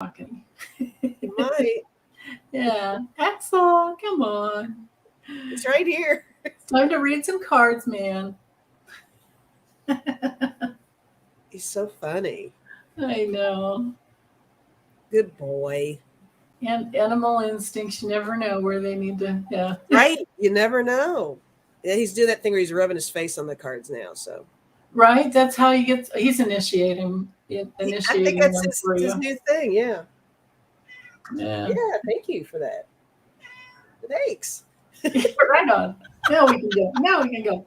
talking. You might. Yeah. Axel, come on. It's right here. It's time to read some cards, man. He's so funny. I know. Good boy. And animal instincts, you never know where they need to, yeah. Right? You never know. Yeah, he's doing that thing where he's rubbing his face on the cards now. So Right? That's how he's I think initiating that's them for his you. new thing. Yeah. Yeah. Yeah. Thank you for that. Thanks. Right on. Now we can go. Now we can go.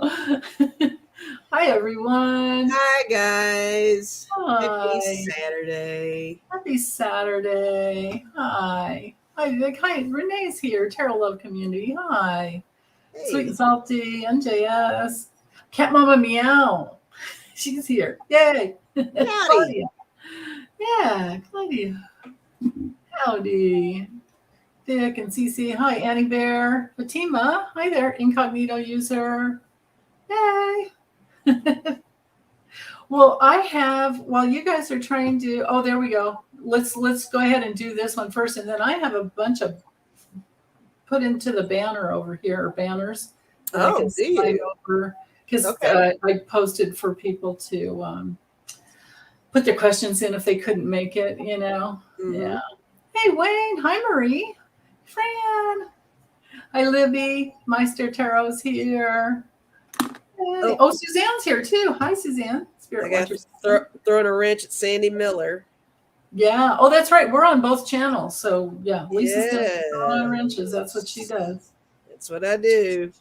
Hi, everyone. Hi guys. Happy Hi. Saturday. Happy Saturday. Hi. Hi. Renee's here. Tarot Love Community. Hi. Sweet Hey. and Salty. NJS. Cat Mama Meow. She's here. Yay. Howdy. Claudia. Yeah, Claudia. Howdy. Dick and Cece. Hi, Annie Bear. Fatima. Hi there, incognito user. Yay. Well, I have, while you guys are trying to, oh, there we go. Let's go ahead and do this one first. And then I have a bunch of put into the banner over here, or banners that I can slide over. Because Okay. I posted for people to put their questions in if they couldn't make it, you know. Mm-hmm. Yeah. Hey, Wayne. Hi, Marie. Fran. Hi, Libby. Meister Tarot's here. Hey. Oh, Suzanne's here too. Hi, Suzanne. Spirit Watchers. Throwing a wrench at Sandy Miller. Yeah. Oh, that's right. We're on both channels. So, yeah. Lisa's Yeah. on wrenches. That's what she does. That's what I do.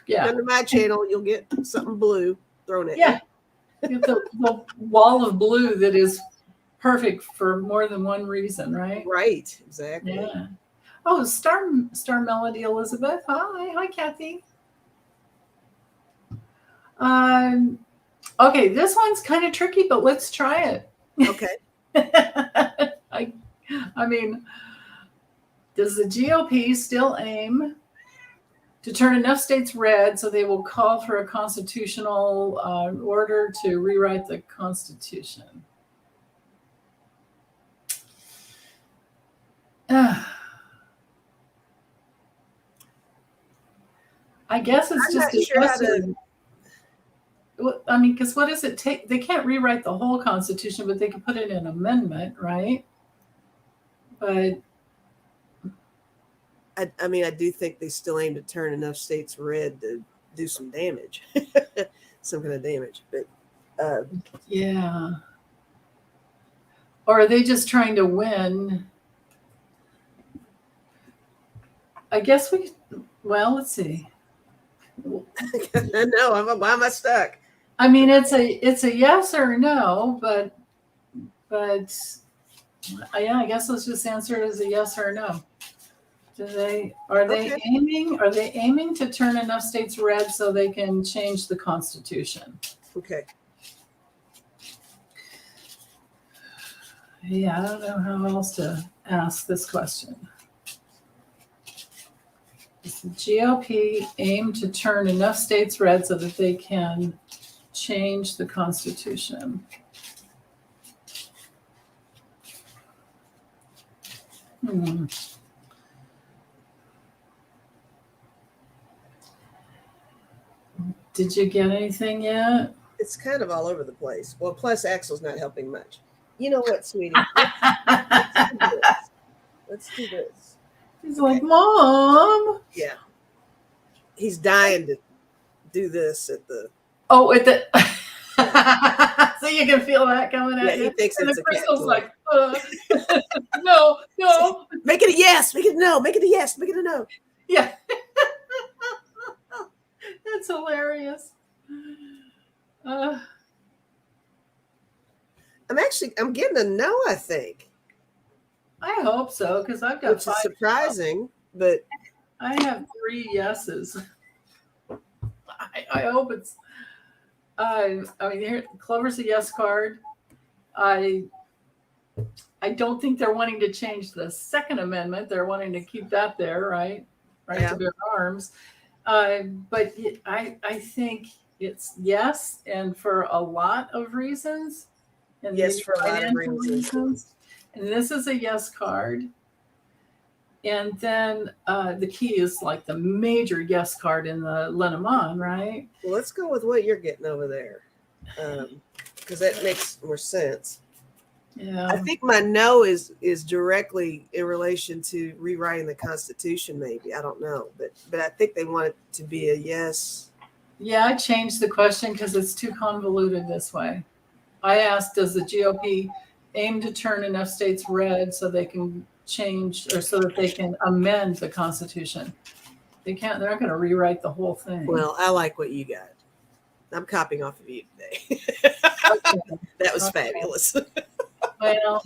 Yeah. Come to my channel, you'll get something blue thrown at you. Yeah. Get the wall of blue that is perfect for more than one reason, right? Right. Exactly. Yeah. Oh, Star Melody Elizabeth. Hi, Kathy. Okay, this one's kind of tricky, but let's try it. Okay. I mean, does the GOP still aim to turn enough states red so they will call for a constitutional order to rewrite the Constitution? I guess it's just a question. I mean, because what does it take? They can't rewrite the whole Constitution, but they can put in an amendment, right? But I mean, I do think they still aim to turn enough states red to do some damage, some kind of damage. But yeah, or are they just trying to win? I guess well, let's see. No, why am I stuck? I mean, it's a yes or no, but yeah, I guess let's just answer it as a yes or no. Are they aiming to turn enough states red so they can change the Constitution? Okay. Yeah, I don't know how else to ask this question. Does the GOP aim to turn enough states red so that they can change the Constitution? Did you get anything yet? It's kind of all over the place. Well, plus Axel's not helping much. You know what, sweetie? Let's do this. He's like, Mom. Yeah. He's dying to do this at the. Oh, at the. So you can feel that coming at you. He thinks and it's the a cat crystal's toy. like, no. Make it a yes. Make it a no. Make it a yes. Make it a no. Yeah. That's hilarious. I'm getting a no, I think. I hope so, because I've got Which is surprising, but I have 3 yeses. I hope it's. I mean, here, Clover's a yes card. I don't think they're wanting to change the Second Amendment. They're wanting to keep that there, right? Right to bear arms. But I think it's yes, and for a lot of reasons. And yes, for a lot of reasons. And this is a yes card. And then the key is like the major yes card in the Lenormand, right? Well, let's go with what you're getting over there, because that makes more sense. Yeah. I think my no is directly in relation to rewriting the Constitution. Maybe, I don't know, but I think they want it to be a yes. Yeah, I changed the question because it's too convoluted this way. I asked, does the GOP aim to turn enough states red so they can change, or so that they can amend the Constitution? They can't. They're not going to rewrite the whole thing. Well, I like what you got. I'm copying off of you today. Okay. That was fabulous. Well,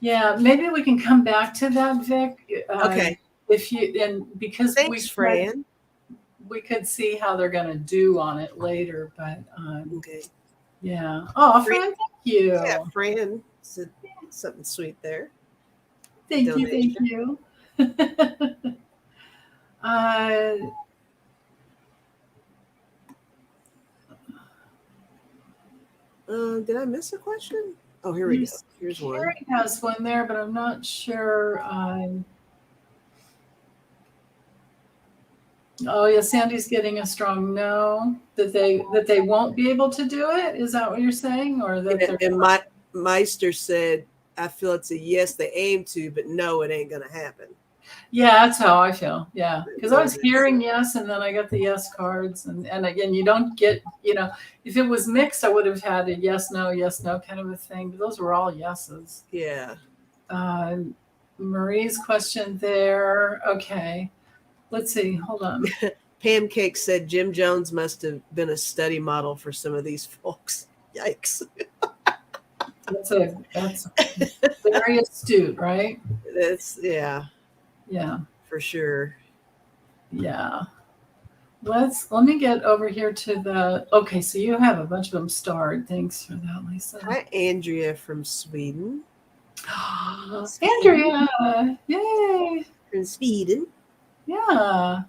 yeah, maybe we can come back to that, Vic. Okay. If you, and because Thanks, Fran. we could see how they're going to do on it later, but Okay. yeah. Oh, Fran, thank you. Yeah, Fran said something sweet there. Thank Donation. you. Did I miss a question? Oh, here we go. Here's one. Carrie has one there, but I'm not sure. Oh yeah, Sandy's getting a strong no that they won't be able to do it. Is that what you're saying, or that? And Meister said, "I feel it's a yes. They aim to, but no, it ain't gonna happen." Yeah, that's how I feel. Yeah, because I was hearing yes, and then I got the yes cards, and again, you don't get, if it was mixed, I would have had a yes no kind of a thing. But those were all yeses. Yeah. Marie's question there. Okay, let's see. Hold on. Pancake said Jim Jones must have been a study model for some of these folks. Yikes. That's very astute, right? Yeah, for sure. Yeah. Let me get over here to the. Okay, so you have a bunch of them starred. Thanks for that, Lisa. Hi, Andrea from Sweden. Andrea, yay! From Sweden. Yeah.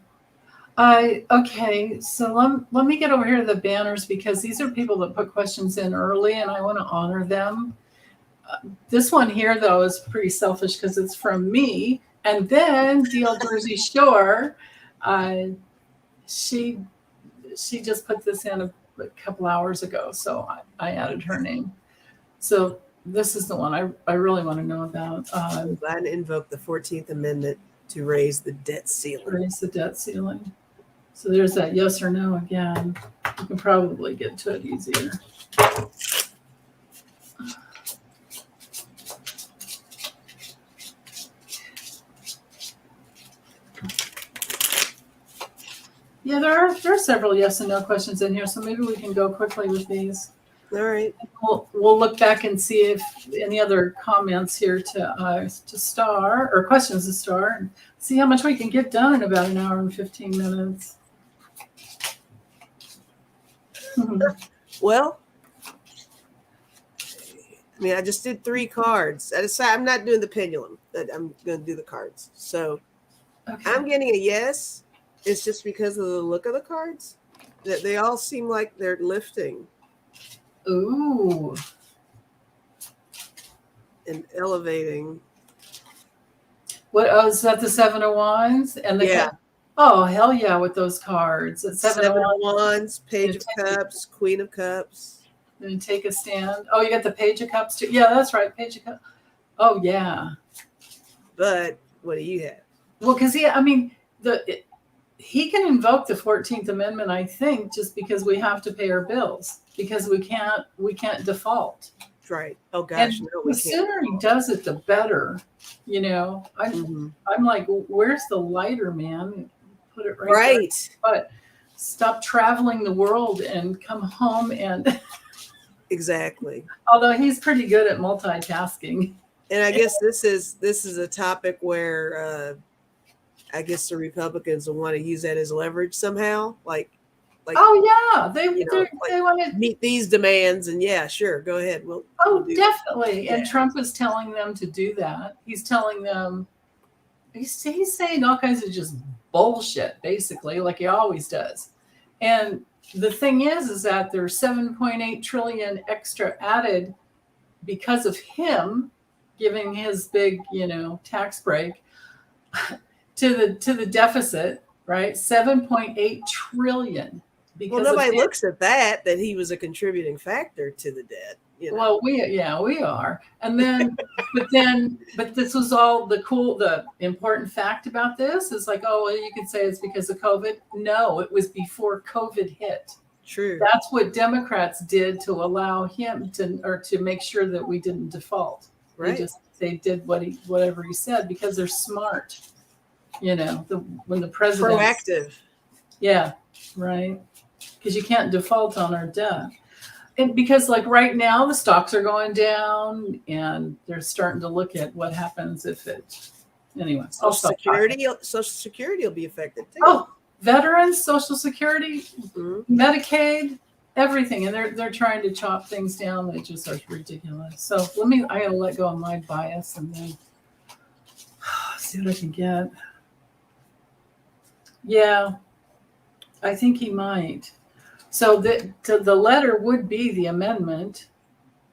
Okay, so let me get over here to the banners, because these are people that put questions in early and I want to honor them. This one here, though, is pretty selfish because it's from me. And then DL Jersey Shore, she just put this in a couple hours ago, so I added her name. So this is the one I really want to know about. Biden invoked the 14th Amendment to raise the debt ceiling. Raise the debt ceiling. So there's that yes or no again. You can probably get to it easier. Yeah, there are several yes and no questions in here, so maybe we can go quickly with these. All right. We'll look back and see if any other comments here to star, or questions to star, and see how much we can get done in about an hour and 15 minutes. Well, I mean, I just did 3 cards. I decided I'm not doing the pendulum, but I'm going to do the cards. So okay. I'm getting a yes. It's just because of the look of the cards that they all seem like they're lifting. Ooh. And elevating. What? Oh, is that the 7 of Wands? And the oh, hell yeah, with those cards. It's 7 of Wands, Page of Cups, Queen of Cups. Then take a stand. Oh, you got the Page of Cups too. Yeah, that's right. Page of Cups. Oh, yeah. But what do you have? Well, because he can invoke the 14th Amendment, I think, just because we have to pay our bills, because we can't default. Right. Oh gosh, and no, we the can't. sooner he does it, the better. I'm like, where's the lighter, man? Put it right there. But stop traveling the world and come home and exactly. Although he's pretty good at multitasking. And I guess this is a topic where I guess the Republicans will want to use that as leverage somehow. Like oh yeah, they want to meet these demands, and yeah, sure, go ahead. We'll definitely. Yeah. And Trump is telling them to do that. He's telling them, he's saying all kinds of just bullshit, basically, like he always does. And the thing is that there's 7.8 trillion extra added because of him, giving his big, tax break to the deficit, right? 7.8 trillion. Well, nobody looks at that he was a contributing factor to the debt. Well, we are. And then, but this was all the important fact about this is like, oh, well, you could say it's because of COVID. No, it was before COVID hit. True. That's what Democrats did to allow him to make sure that we didn't default. Right. They did whatever he said because they're smart. When the president proactive. Yeah, right. Because you can't default on our debt. And because like right now the stocks are going down and they're starting to look at what happens if it Social Security will be affected too. Oh, veterans, Social Security, Medicaid, everything. And they're trying to chop things down. They just are ridiculous. So I gotta let go of my bias and then see what I can get. Yeah, I think he might. So the letter would be the amendment.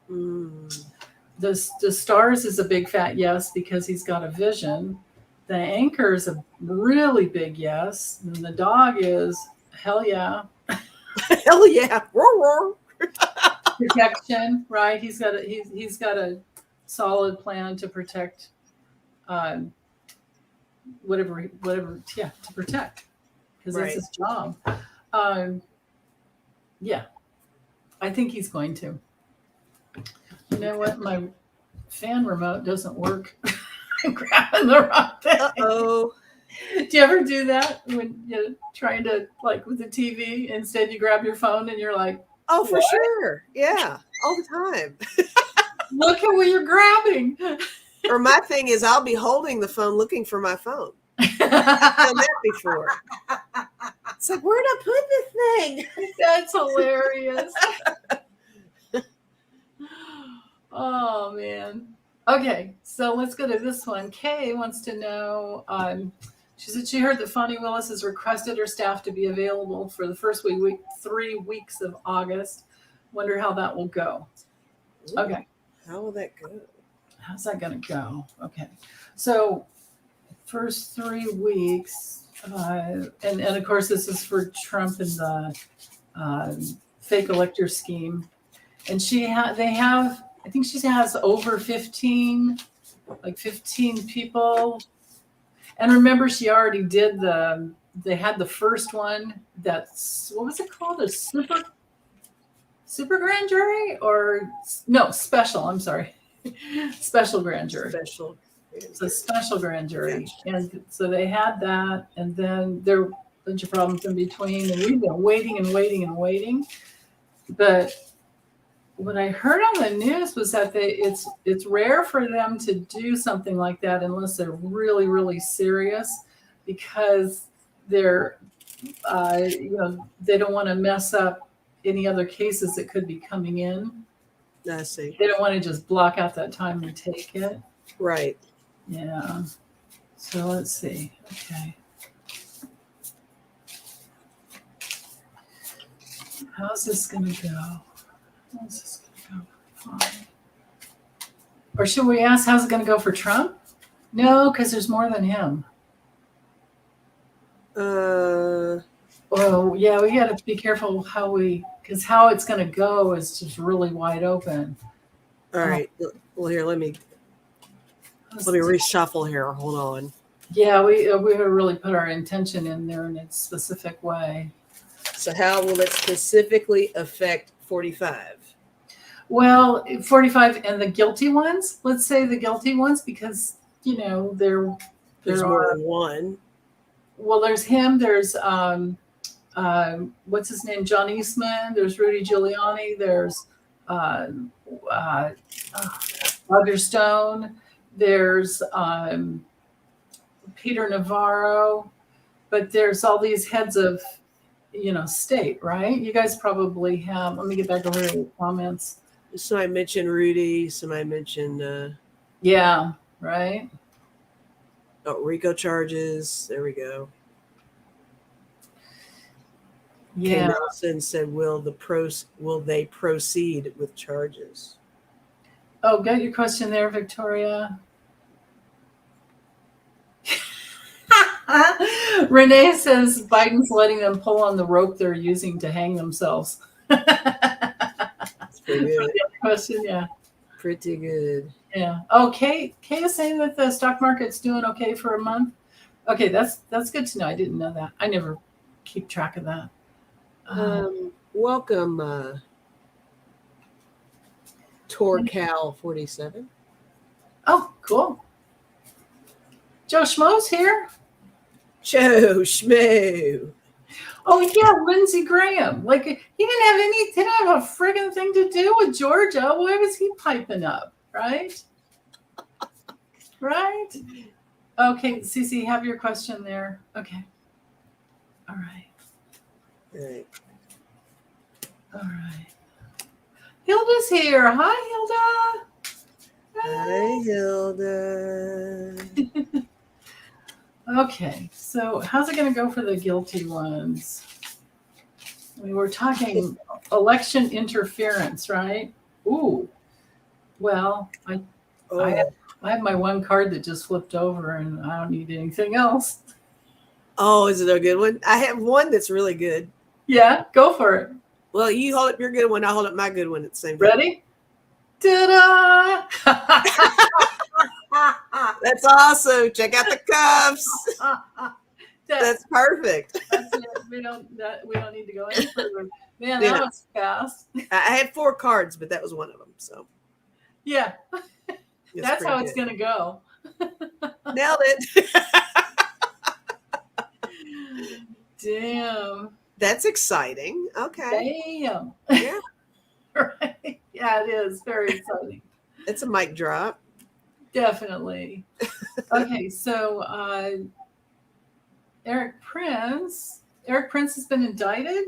The stars is a big fat yes because he's got a vision. The anchor is a really big yes. And the dog is hell yeah. Hell yeah. Roar, roar. Protection, right? He's got a solid plan to protect whatever to protect because that's his job. Yeah, I think he's going to. You know what? My fan remote doesn't work. I'm grabbing the wrong thing. Uh-oh. Do you ever do that when you're trying to, like with the TV, instead you grab your phone and you're like, oh, for sure. Yeah, all the time. Look at what you're grabbing. Or my thing is I'll be holding the phone looking for my phone. I've done that before. It's like, where'd I put this thing? That's hilarious. Oh, man. Okay, so let's go to this one. Kay wants to know, she said she heard that Fonnie Willis has requested her staff to be available for the first 3 weeks of August. Wonder how that will go. Ooh, okay. How will that go? How's that going to go? Okay. So first 3 weeks, and of course this is for Trump and the fake elector scheme. And I think she has over 15 people. And remember, she already did they had the first one that's, what was it called? A super grand jury special, I'm sorry. Special grand jury. It's a special grand jury. Gotcha. And so they had that, and then there were a bunch of problems in between, and we've been waiting and waiting and waiting. But what I heard on the news was that it's rare for them to do something like that unless they're really, really serious, because they're they don't want to mess up any other cases that could be coming in. I see. They don't want to just block out that time and take it. Right. Yeah. So let's see. Okay. How's this going to go? How's this going to go? Fine. Or should we ask, how's it going to go for Trump? No, because there's more than him. Well, yeah, we got to be careful because how it's going to go is just really wide open. All right. Well, here, let me reshuffle here. Hold on. Yeah, we really put our intention in there in a specific way. So how will it specifically affect 45? Well, 45 and the guilty ones. Let's say the guilty ones, because there's more than one. Well, there's him. There's what's his name? John Eastman. There's Rudy Giuliani. There's Roger Stone. There's Peter Navarro. But there's all these heads of state, right? You guys probably have. Let me get back over to the comments. So I mentioned Rudy. Somebody mentioned. Yeah. Right. Oh, RICO charges. There we go. Yeah. Kay Nelson said, "Will they proceed with charges?" Oh, got your question there, Victoria. Renee says Biden's letting them pull on the rope they're using to hang themselves. That's pretty good. Question, yeah. Pretty good. Yeah. Oh, Kay is saying that the stock market's doing okay for a month. Okay, that's good to know. I didn't know that. I never keep track of that. Welcome, Torcal 47. Oh, cool. Joe Schmo's here. Joe Schmo. Oh yeah, Lindsey Graham. Like he didn't have a friggin' thing to do with Georgia. Why was he piping up? Right? Right? Okay, Cece, have your question there. Okay. All right. All right. All right. Hilda's here. Hi, Hilda. Hi, Hilda. Okay, so how's it going to go for the guilty ones? We were talking election interference, right? Ooh. Well, I have my one card that just flipped over, and I don't need anything else. Oh, is it a good one? I have one that's really good. Yeah, go for it. Well, you hold up your good one. I'll hold up my good one at the same time. Ready? Ta-da! That's awesome. Check out the cuffs. That's perfect. That's it. We don't need to go any further. Man, that was fast. I had 4 cards, but that was one of them. So yeah, that's how it's going to go. Nailed it. Damn. That's exciting. Okay. Damn. Yeah. Right. Yeah, it is very exciting. It's a mic drop. Definitely. Okay, so Eric Prince has been indicted.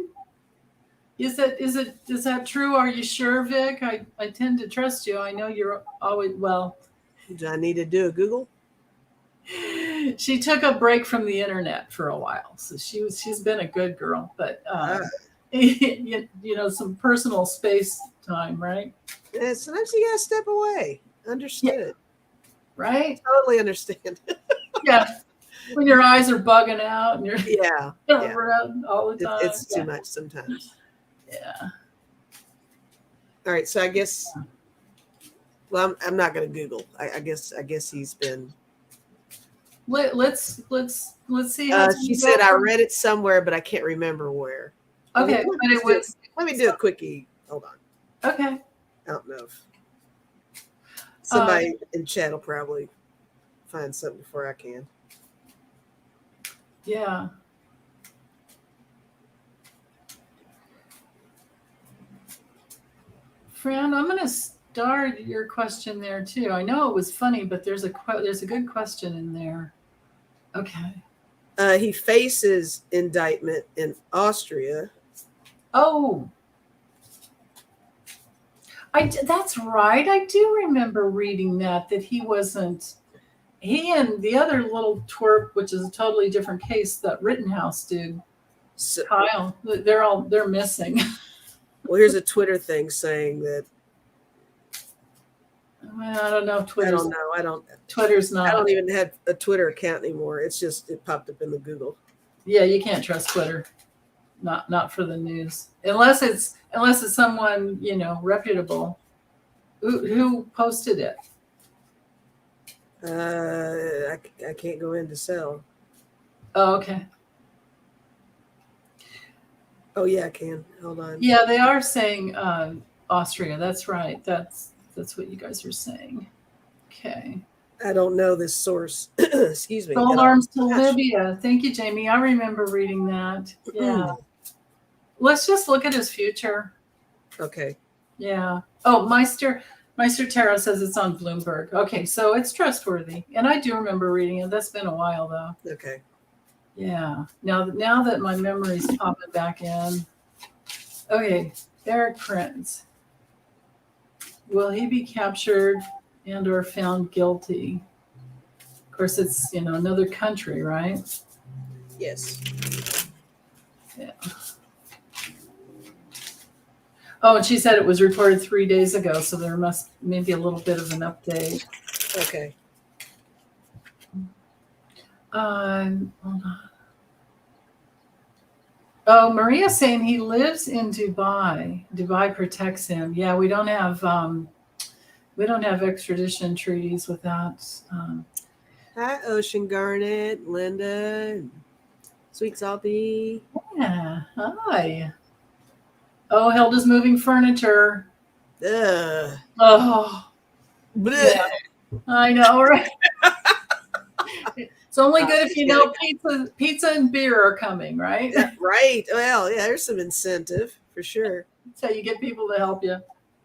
Is that true? Are you sure, Vic? I tend to trust you. I know you're always well. Do I need to do a Google? She took a break from the internet for a while, so she's been a good girl, but some personal space time, right? Yeah, sometimes you gotta step away. Understood. Yeah. Right? Totally understand. Yeah. When your eyes are bugging out and you're around all the time. It's too much sometimes. Yeah. All right, so I guess. Well, I'm not going to Google. I guess he's been. Let's see. How she said I read it somewhere, but I can't remember where. Okay, let me do a quickie. Hold on. Okay. I don't know if somebody in chat will probably find something before I can. Yeah. Fran, I'm going to start your question there too. I know it was funny, but there's a good question in there. Okay. He faces indictment in Austria. Oh. That's right. I do remember reading that he wasn't. He and the other little twerp, which is a totally different case, that Rittenhouse dude, Kyle, they're missing. Well, here's a Twitter thing saying that. Well, I don't know if Twitter's. I don't know. Twitter's not. I don't even have a Twitter account anymore. It's just it popped up in the Google. Yeah, you can't trust Twitter. Not for the news, unless it's someone reputable. Who posted it? I can't go in to sell. Oh, okay. Oh yeah, I can. Hold on. Yeah, they are saying Austria. That's right. That's what you guys are saying. Okay. I don't know this source. Excuse me. Gold arms to Libya. Thank you, Jamie. I remember reading that. Yeah. Let's just look at his future. Okay. Yeah. Oh, Meister Tarot says it's on Bloomberg. Okay, so it's trustworthy. And I do remember reading it. That's been a while, though. Okay. Yeah. Now that my memory's popping back in. Okay, Eric Prince. Will he be captured and or found guilty? Of course, it's another country, right? Yes. Yeah. Oh, and she said it was reported 3 days ago, so there must maybe a little bit of an update. Okay. Hold on. Oh, Maria's saying he lives in Dubai. Dubai protects him. Yeah, we don't have extradition treaties with that. Hi, Ocean Garnet, Linda, Sweet Salty. Yeah. Hi. Oh, Hilda's moving furniture. Ugh. Oh, Blech. yeah. I know, right? It's only good if you know pizza and beer are coming, right? Right. Well, yeah, there's some incentive for sure. That's how you get people to help you.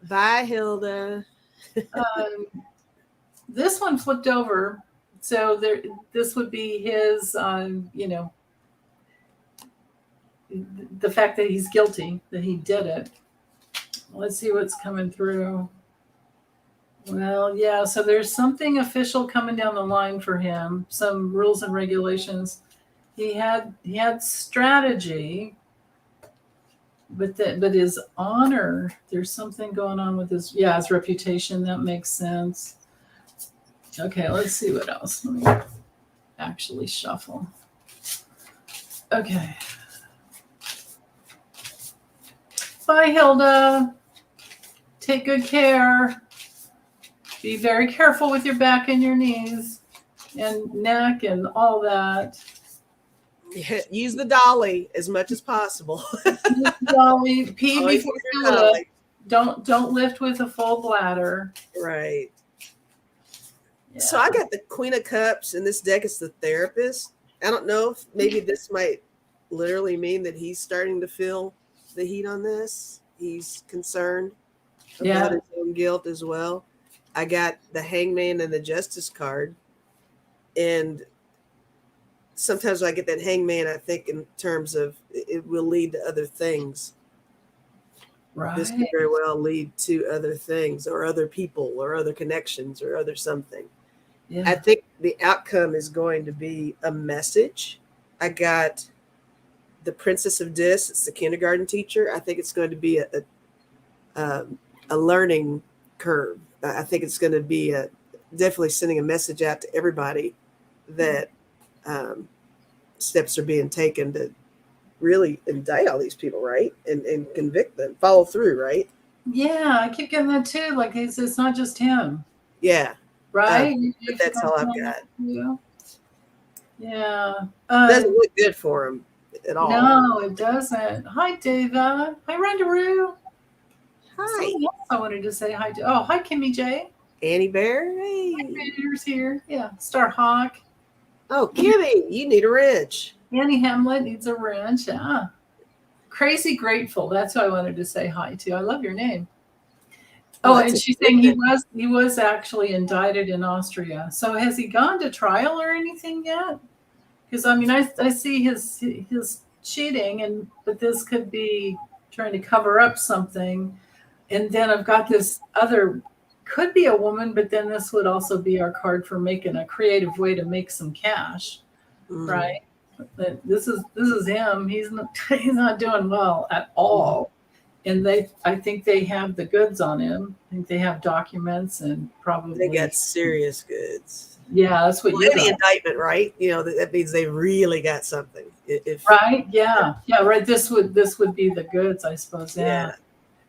Bye, Hilda. This one flipped over, so this would be his. The fact that he's guilty, that he did it. Let's see what's coming through. Well, yeah, so there's something official coming down the line for him, some rules and regulations. He had strategy, but his honor, there's something going on with his reputation. That makes sense. Okay, let's see what else. Let me actually shuffle. Okay. Bye, Hilda. Take good care. Be very careful with your back and your knees and neck and all that. Use the dolly as much as possible. Dolly, pee Always before use you your lift. dolly. Don't lift with a full bladder. Right. Yeah. So I got the Queen of Cups, and this deck is the Therapist. I don't know if maybe this might literally mean that he's starting to feel the heat on this. He's concerned about his own guilt as well. I got the Hangman and the Justice card. And sometimes when I get that Hangman, I think in terms of it will lead to other things. Right. This could very well lead to other things or other people or other connections or other something. Yeah. I think the outcome is going to be a message. I got the Princess of Dis. It's the kindergarten teacher. I think it's going to be a learning curve. I think it's going to be definitely sending a message out to everybody that steps are being taken to really indict all these people, right? And convict them, follow through, right? Yeah, I keep getting that too. Like it's not just him. Yeah. Right? But that's all I've got. Yeah. It doesn't look good for him at all. No, it doesn't. Hi, Dava. Hi, Randaroo. Hi. Something else I wanted to say hi to. Oh, hi, Kimmy J. Annie Bear. Hey. Hi, Vader's here. Yeah. Star Hawk. Oh, Kimmy, you need a wrench. Annie Hamlet needs a wrench. Yeah. Crazy Grateful. That's who I wanted to say hi to. I love your name. Oh, and she's saying he was actually indicted in Austria. So has he gone to trial or anything yet? Because I mean, I see his cheating, but this could be trying to cover up something. And then I've got this other, could be a woman, but then this would also be our card for making a creative way to make some cash, right? But this is him. He's not doing well at all. And I think they have the goods on him. I think they have documents and probably they got serious goods. Yeah, that's what you got. The indictment, right? You know, that means they really got something. Right? Yeah. Yeah, right. This would be the goods, I suppose. Yeah.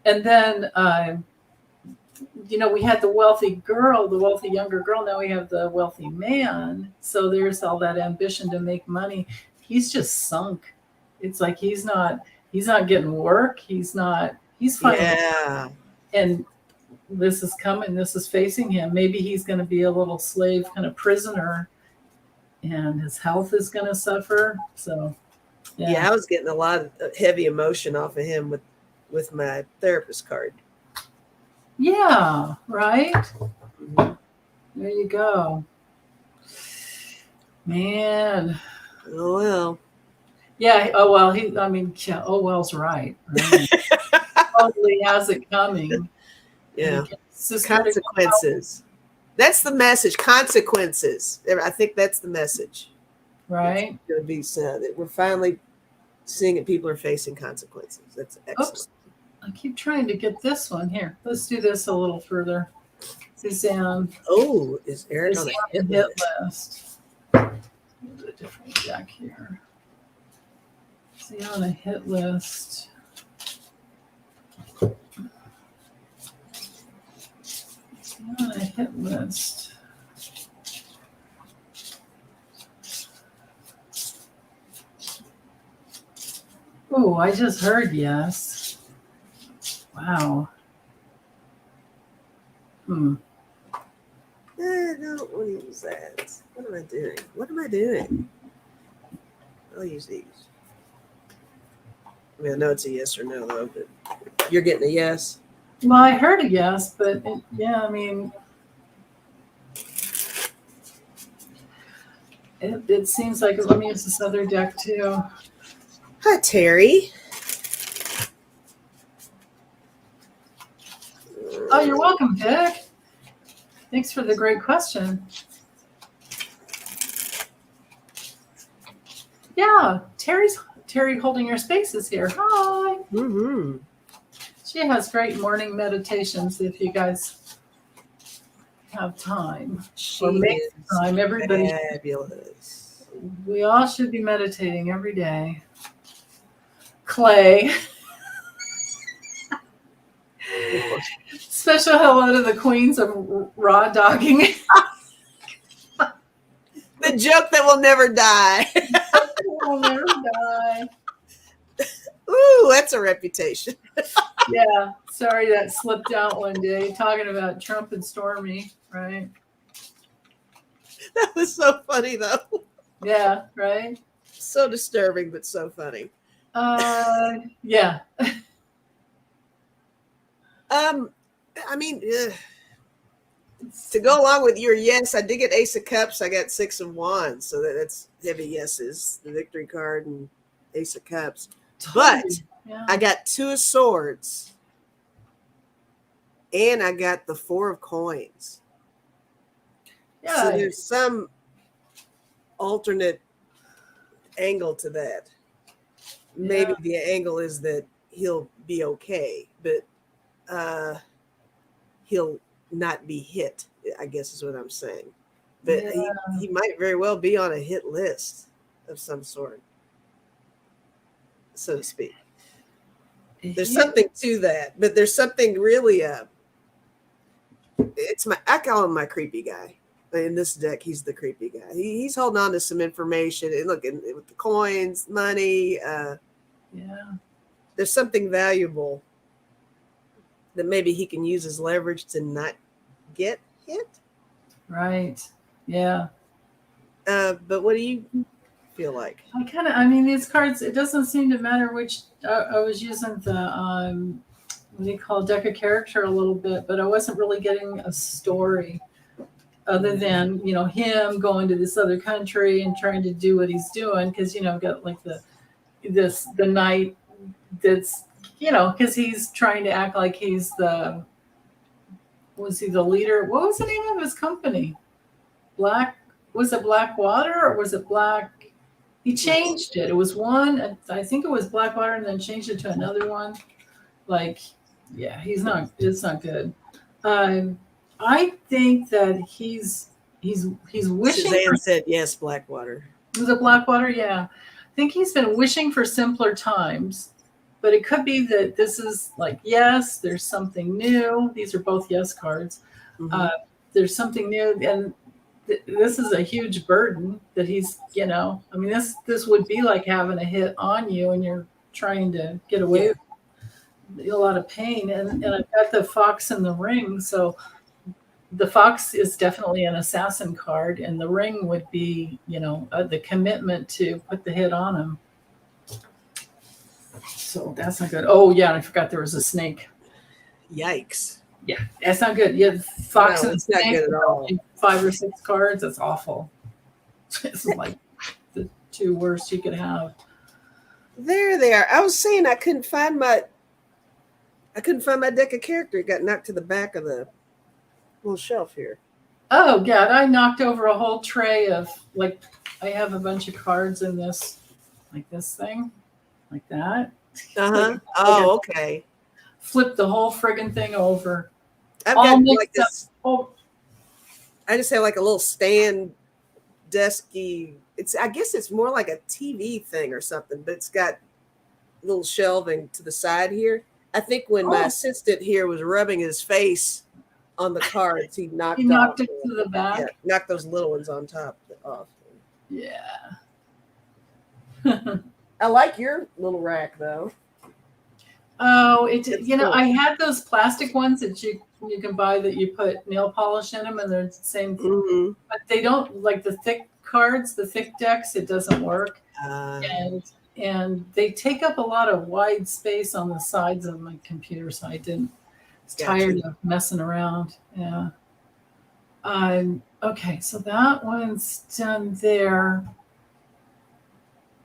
And then we had the wealthy girl, the wealthy younger girl. Now we have the wealthy man. So there's all that ambition to make money. He's just sunk. It's like he's not getting work. He's finding. Yeah. And this is coming. This is facing him. Maybe he's going to be a little slave kind of prisoner, and his health is going to suffer. So, yeah, I was getting a lot of heavy emotion off of him with my therapist card. Yeah. Right. Mm-hmm. There you go. Man. Oh well. Yeah. Oh well. Oh well's right. Totally has it coming. Yeah. Consequences. That's the message. Consequences. I think that's the message. Right. It's going to be said that we're finally seeing that people are facing consequences. That's excellent. Oops. I keep trying to get this one here. Let's do this a little further. Suzanne. Oh, is Eric Is on he a on hit the hit list? list? Do a different deck here. Is he on a hit list? Is he on a hit list? Oh, I just heard yes. Wow. I don't want to use that. What am I doing? What am I doing? I'll use these. I mean, I know it's a yes or no, though, but you're getting a yes. Well, I heard a yes, but yeah, I mean, it seems like, let me use this other deck too. Hi, Terry. Oh, you're welcome, Dick. Thanks for the great question. Yeah, Terry holding your spaces here. Hi. Mm-hmm. She has great morning meditations if you guys have time. She or make is time. Everybody, fabulous. we all should be meditating every day. Clay. Special hello to the queens of raw dogging. The joke that will never die. Will never die. Ooh, that's a reputation. Yeah, sorry that slipped out one day. Talking about Trump and Stormy, right? That was so funny, though. Yeah, right. So disturbing, but so funny. Yeah. I mean, to go along with your yes, I did get Ace of Cups. I got Six of Wands, so that's heavy yeses. The Victory card and Ace of Cups. But yeah. I got Two of Swords, and I got the Four of Coins. Yeah. So there's some alternate angle to that. Maybe the angle is that he'll be okay, but he'll not be hit, I guess is what I'm saying. But he might very well be on a hit list of some sort, so to speak. There's something to that, but there's something really I call him my creepy guy. In this deck, he's the creepy guy. He's holding on to some information. And look, with the coins, money, there's something valuable that maybe he can use as leverage to not get hit. Right. Yeah. But what do you feel like? I mean, these cards, it doesn't seem to matter which, I was using the, what do you call deck of character a little bit, but I wasn't really getting a story other than, him going to this other country and trying to do what he's doing. Cause, got like the knight that's, cause he's trying to act like he's was he the leader? What was the name of his company? Was it Blackwater or was it Black? He changed it. It was one, I think it was Blackwater and then changed it to another one. Like, yeah, it's not good. I think that he's wishing. Suzanne said yes, Blackwater. Was it Blackwater? Yeah. I think he's been wishing for simpler times, but it could be that this is like, yes, there's something new. These are both yes cards. Mm-hmm. There's something new, and this is a huge burden that he's, I mean, this would be like having a hit on you and you're trying to get away with a lot of pain. And I've got the fox in the ring. So the fox is definitely an assassin card, and the ring would be, the commitment to put the hit on him. So that's not good. Oh yeah, and I forgot there was a snake. Yikes. Yeah, that's not good. Yeah, fox and snake. Not good at all. 5 or 6 cards. That's awful. It's like the 2 worst you could have. There they are. I was saying I couldn't find my deck of character. It got knocked to the back of the little shelf here. Oh God, I knocked over a whole tray of, like, I have a bunch of cards in this, like this thing, like that. Uh-huh. Oh, okay. flip the whole friggin' thing over. I've All got mixed like this. Oh, I just have like a little stand desky. I guess it's more like a TV thing or something, but it's got little shelving to the side here. I think when my assistant here was rubbing his face on the cards, he knocked it to the back. Yeah, knocked those little ones on top off. Yeah. I like your little rack though. Oh, Cool. I had those plastic ones that you can buy that you put nail polish in them, and they're the same. Mm-hmm. But they don't like the thick cards, the thick decks. It doesn't work, and they take up a lot of wide space on the sides of my computer. So I was tired of messing around. Yeah. Okay, so that one's done there.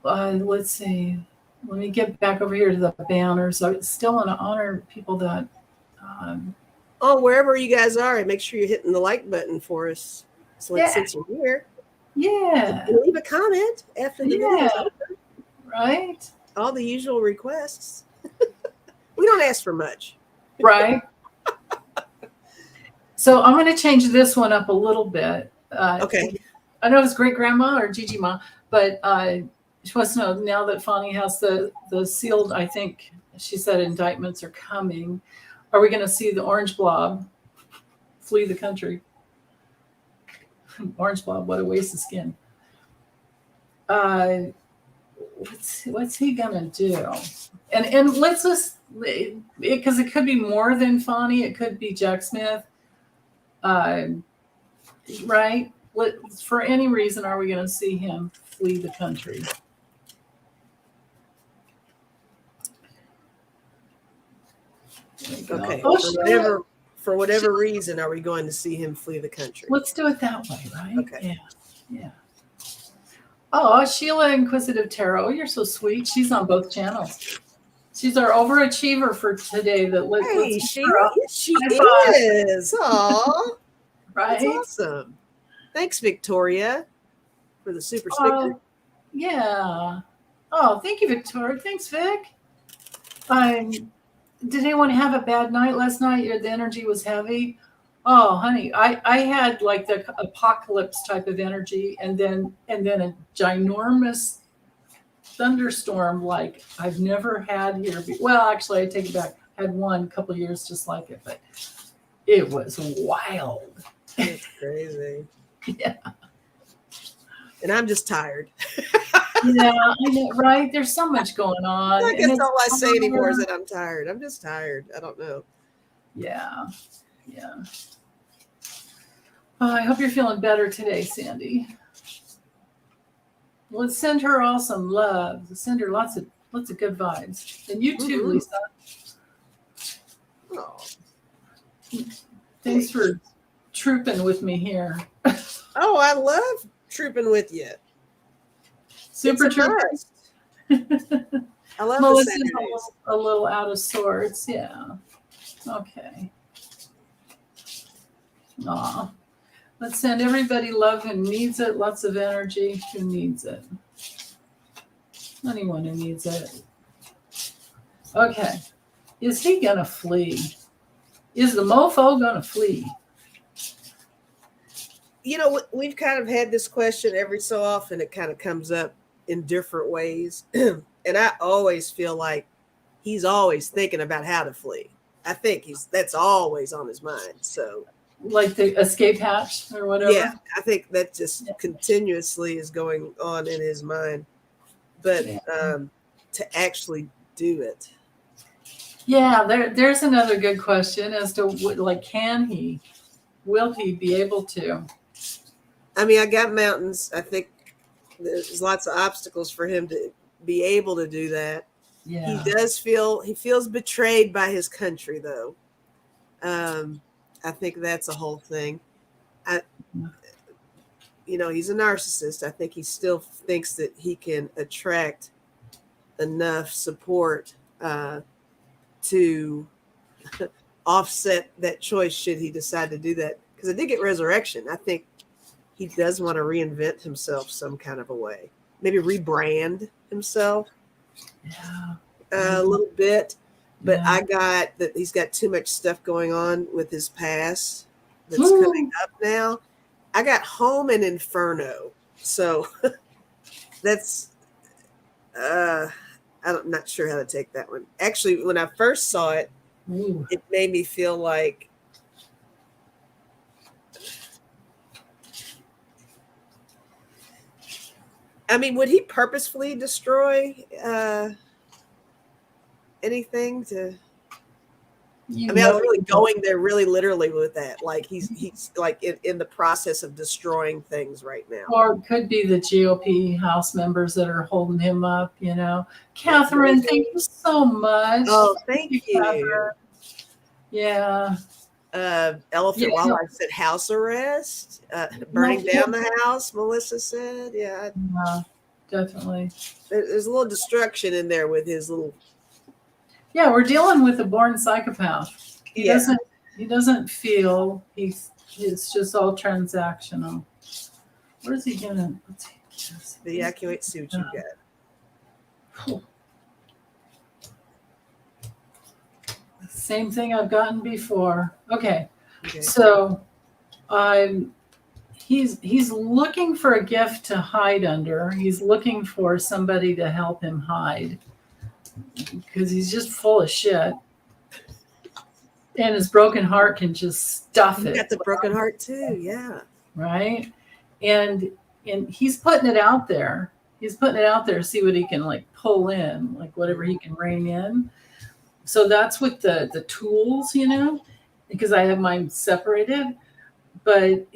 Let's see. Let me get back over here to the banners. I still want to honor people that. Wherever you guys are, make sure you're hitting the like button for us. So since you're here, leave a comment after the video is over. Right. All the usual requests. We don't ask for much. Right. So I'm going to change this one up a little bit. Okay. I know it's great grandma or Gigi Ma, but she wants to know now that Fonnie has the sealed, I think she said indictments are coming. Are we going to see the orange blob flee the country? Orange blob, what a waste of skin. What's he going to do? And let's just, because it could be more than Fonnie. It could be Jack Smith. Right? For any reason, are we going to see him flee the country? Okay. For whatever reason, are we going to see him flee the country? Let's do it that way, right? Okay. Yeah. Oh, Sheila Inquisitive Tarot, you're so sweet. She's on both channels. She's our overachiever for today. Hey, she is. Aw. Right? That's awesome. Thanks, Victoria, for the super sticker. Yeah. Oh, thank you, Victoria. Thanks, Vic. Did anyone have a bad night last night? The energy was heavy. Oh, honey, I had like the apocalypse type of energy, and then a ginormous thunderstorm like I've never had here. Well, actually, I take it back. I had one a couple of years just like it, but it was wild. That's crazy. Yeah. And I'm just tired. Yeah, I know, right? There's so much going on. I guess all I say anymore is that I'm tired. I'm just tired. I don't know. Yeah. I hope you're feeling better today, Sandy. Let's send her all some love. Send her lots of good vibes. And you too, Lisa. Oh. Thanks for trooping with me here. Oh, I love trooping with you. Super troopers. I love Melissa's the a little out of sorts. Yeah. Okay. Aw. Let's send everybody love who needs it. Lots of energy who needs it. Anyone who needs it. Okay. Is he going to flee? Is the mofo going to flee? You know, we've kind of had this question every so often. It kind of comes up in different ways. And I always feel like he's always thinking about how to flee. I think that's always on his mind. So, like the escape hatch or whatever? Yeah, I think that just continuously is going on in his mind. But to actually do it. Yeah, there's another good question as to will he be able to? I mean, I got mountains. I think there's lots of obstacles for him to be able to do that. Yeah. He feels betrayed by his country, though. I think that's a whole thing. He's a narcissist. I think he still thinks that he can attract enough support to offset that choice should he decide to do that. Because I did get resurrection. I think he does want to reinvent himself some kind of a way. Maybe rebrand himself a little bit. But Yeah. I got that he's got too much stuff going on with his past that's Ooh. coming up now. I got Home and Inferno. So that's I'm not sure how to take that one. Actually, when I first saw it, Ooh. it made me feel like would he purposefully destroy anything to I was really going there really literally with that. Like he's like in the process of destroying things right now. Or it could be the GOP House members that are holding him up, Catherine, thank you so much. Oh, thank you. Catherine. Yeah. Elephant Wildlife said house arrest, burning down the house, Melissa said. Yeah, definitely. There's a little destruction in there with his little. Yeah, we're dealing with a born psychopath. He doesn't feel it's just all transactional. Where's he gonna? Yeah, I can't wait to see what you got. Cool. Same thing I've gotten before. Okay. So he's looking for a gift to hide under. He's looking for somebody to help him hide because he's just full of shit. And his broken heart can just stuff it. Got the broken heart too, yeah. Right? And he's putting it out there. He's putting it out there to see what he can like pull in, like whatever he can rein in. So that's with the tools, because I have mine separated. But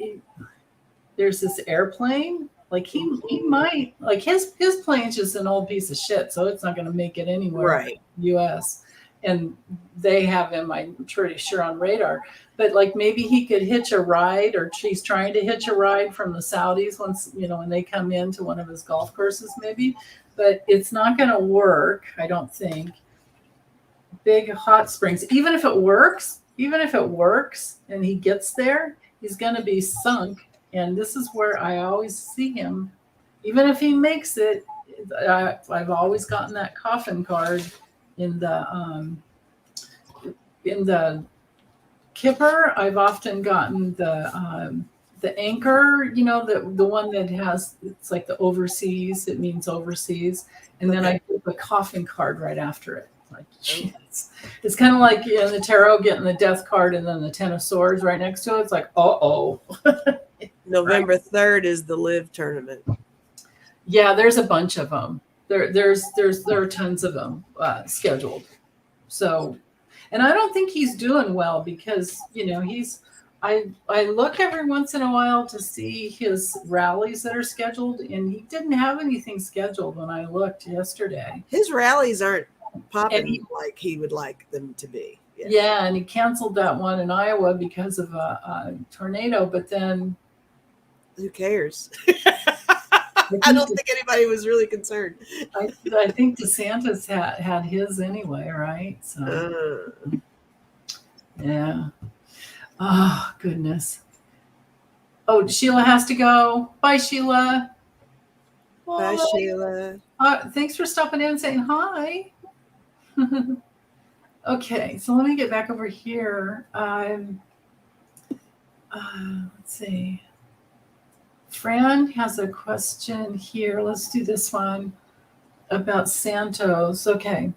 there's this airplane. Like he might, like his plane's just an old piece of shit, so it's not going to make it anywhere in the U.S. And they have him, I'm pretty sure, on radar. But like maybe he could hitch a ride, or she's trying to hitch a ride from the Saudis once, when they come into one of his golf courses, maybe. But it's not going to work, I don't think. Big hot springs. Even if it works, and he gets there, he's going to be sunk. And this is where I always see him. Even if he makes it, I've always gotten that coffin card in the Kipper. I've often gotten the anchor, the one that has, it's like the overseas. It means overseas. And then I get the coffin card right after it. Like, it's kind of like in the tarot getting the death card and then the 10 of swords right next to it. It's like, November 3rd is the live tournament. Yeah, there's a bunch of them. There are tons of them scheduled. So, and I don't think he's doing well because I look every once in a while to see his rallies that are scheduled, and he didn't have anything scheduled when I looked yesterday. His rallies aren't popping like he would like them to be. Yeah, and he canceled that one in Iowa because of a tornado, but then who cares? I don't think anybody was really concerned. I think DeSantis had his anyway, right? So yeah. Oh, goodness. Oh, Sheila has to go. Bye, Sheila. Bye, Sheila. Thanks for stopping in and saying hi. Okay, so let me get back over here. Let's see. Fran has a question here. Let's do this one about Santos. Okay.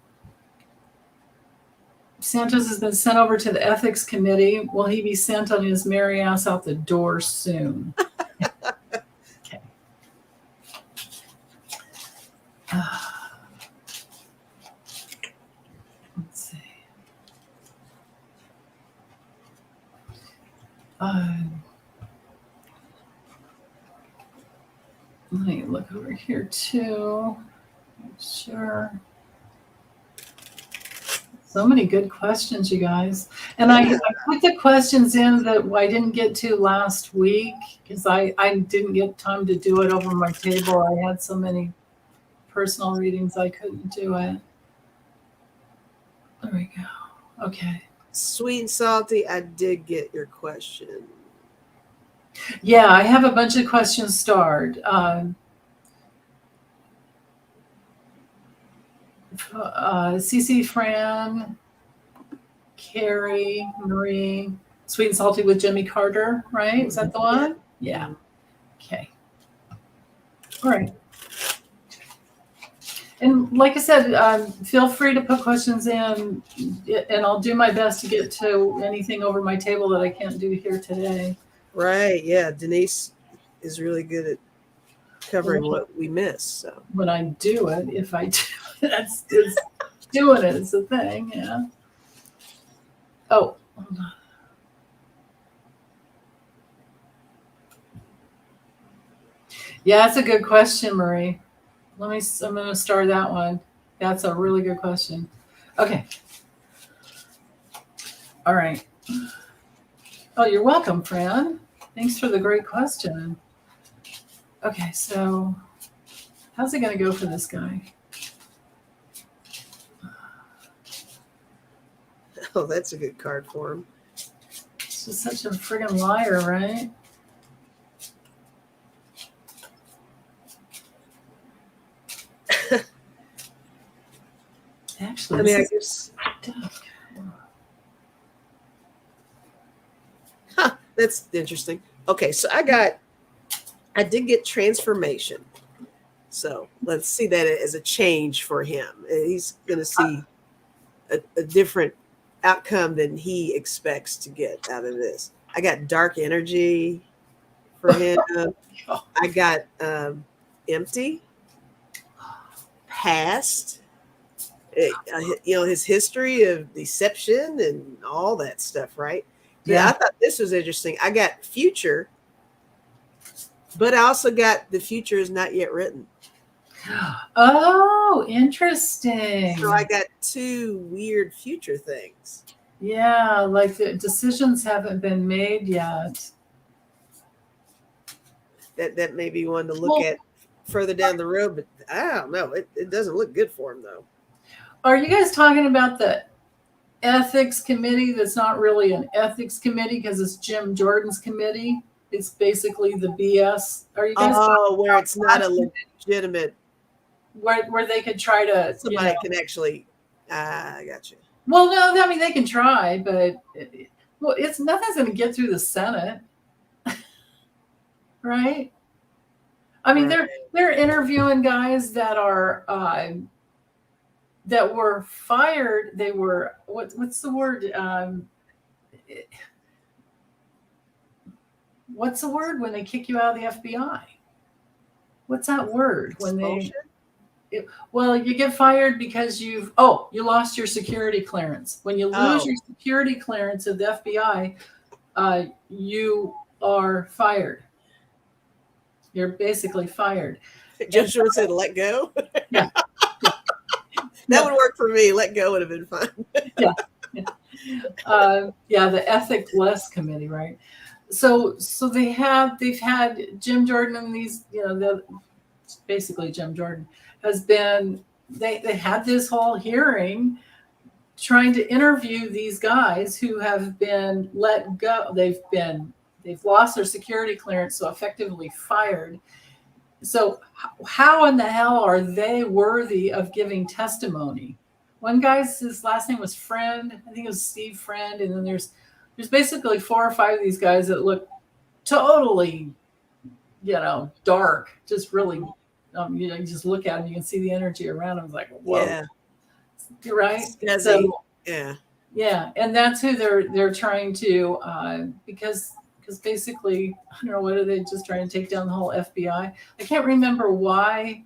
Santos has been sent over to the ethics committee. Will he be sent on his merry ass out the door soon? Okay. Let's see. Let me look over here too. Sure. So many good questions, you guys. And I put the questions in that I didn't get to last week because I didn't get time to do it over my table. I had so many personal readings I couldn't do it. There we go. Okay. Sweet and salty, I did get your question. Yeah, I have a bunch of questions starred. CC Fran, Carrie, Marie, Sweet and Salty with Jimmy Carter, right? Is that the one? Yeah. Okay. All right. And like I said, feel free to put questions in, and I'll do my best to get to anything over my table that I can't do here today. Right. Yeah. Denise is really good at covering what we miss. So when I do it, if I do, that's just doing it is the thing. Yeah. Oh, hold on. Yeah, that's a good question, Marie. I'm going to start that one. That's a really good question. Okay. All right. Oh, you're welcome, Fran. Thanks for the great question. Okay, so how's it going to go for this guy? Oh, that's a good card for him. He's just such a friggin' liar, right? Actually, I mean, I guess. That's interesting. Okay, so I did get transformation. So let's see that as a change for him. He's going to see a different outcome than he expects to get out of this. I got dark energy for him. I got empty, past, his history of deception and all that stuff, right? Yeah, I thought this was interesting. I got future, but I also got the future is not yet written. Oh, interesting. So I got two weird future things. Yeah, like the decisions haven't been made yet. That may be one to look at further down the road, but I don't know. It doesn't look good for him, though. Are you guys talking about the ethics committee that's not really an ethics committee because it's Jim Jordan's committee? It's basically the BS. Are you guys where it's not a legitimate where they could try to somebody can actually I got you. Well, no, I mean they can try, but it's nothing's going to get through the Senate. Right? I mean, they're interviewing guys that are that were fired. They were what's the word? What's the word when they kick you out of the FBI? What's that word when they? Well, you get fired because you lost your security clearance. When you lose your security clearance of the FBI, you are fired. You're basically fired. Judge Jordan said, "Let go." Yeah. That would work for me. Let go would have been fun. Yeah. The Ethics Committee, right? So they've had Jim Jordan and these, basically Jim Jordan has been, they had this whole hearing trying to interview these guys who have been let go. They've lost their security clearance, so effectively fired. So how in the hell are they worthy of giving testimony? One guy's, his last name was Friend. I think it was Steve Friend. And then there's basically 4 or 5 of these guys that look totally, dark, just really, you just look at them, you can see the energy around them. It's like, whoa. Yeah. You're right. So, yeah. And that's who they're trying to, because basically, I don't know, what are they just trying to take down the whole FBI? I can't remember why.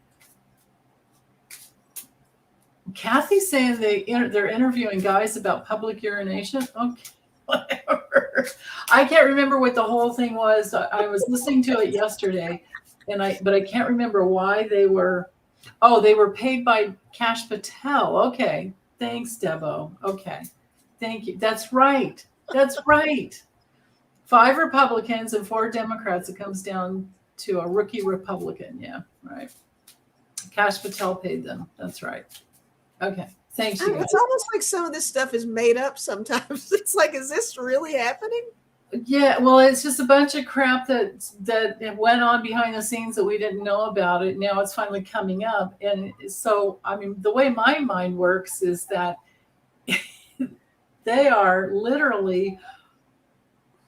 Kathy's saying they're interviewing guys about public urination. Okay, whatever. I can't remember what the whole thing was. I was listening to it yesterday, but I can't remember why they were. Oh, they were paid by Cash Patel. Okay, thanks, Debo. Okay, thank you. That's right. 5 Republicans and 4 Democrats. It comes down to a rookie Republican. Yeah, right. Cash Patel paid them. That's right. Okay, thanks. It's almost like some of this stuff is made up sometimes. It's like, is this really happening? Yeah, well, it's just a bunch of crap that went on behind the scenes that we didn't know about it. Now it's finally coming up. And so, I mean, the way my mind works is that They are literally,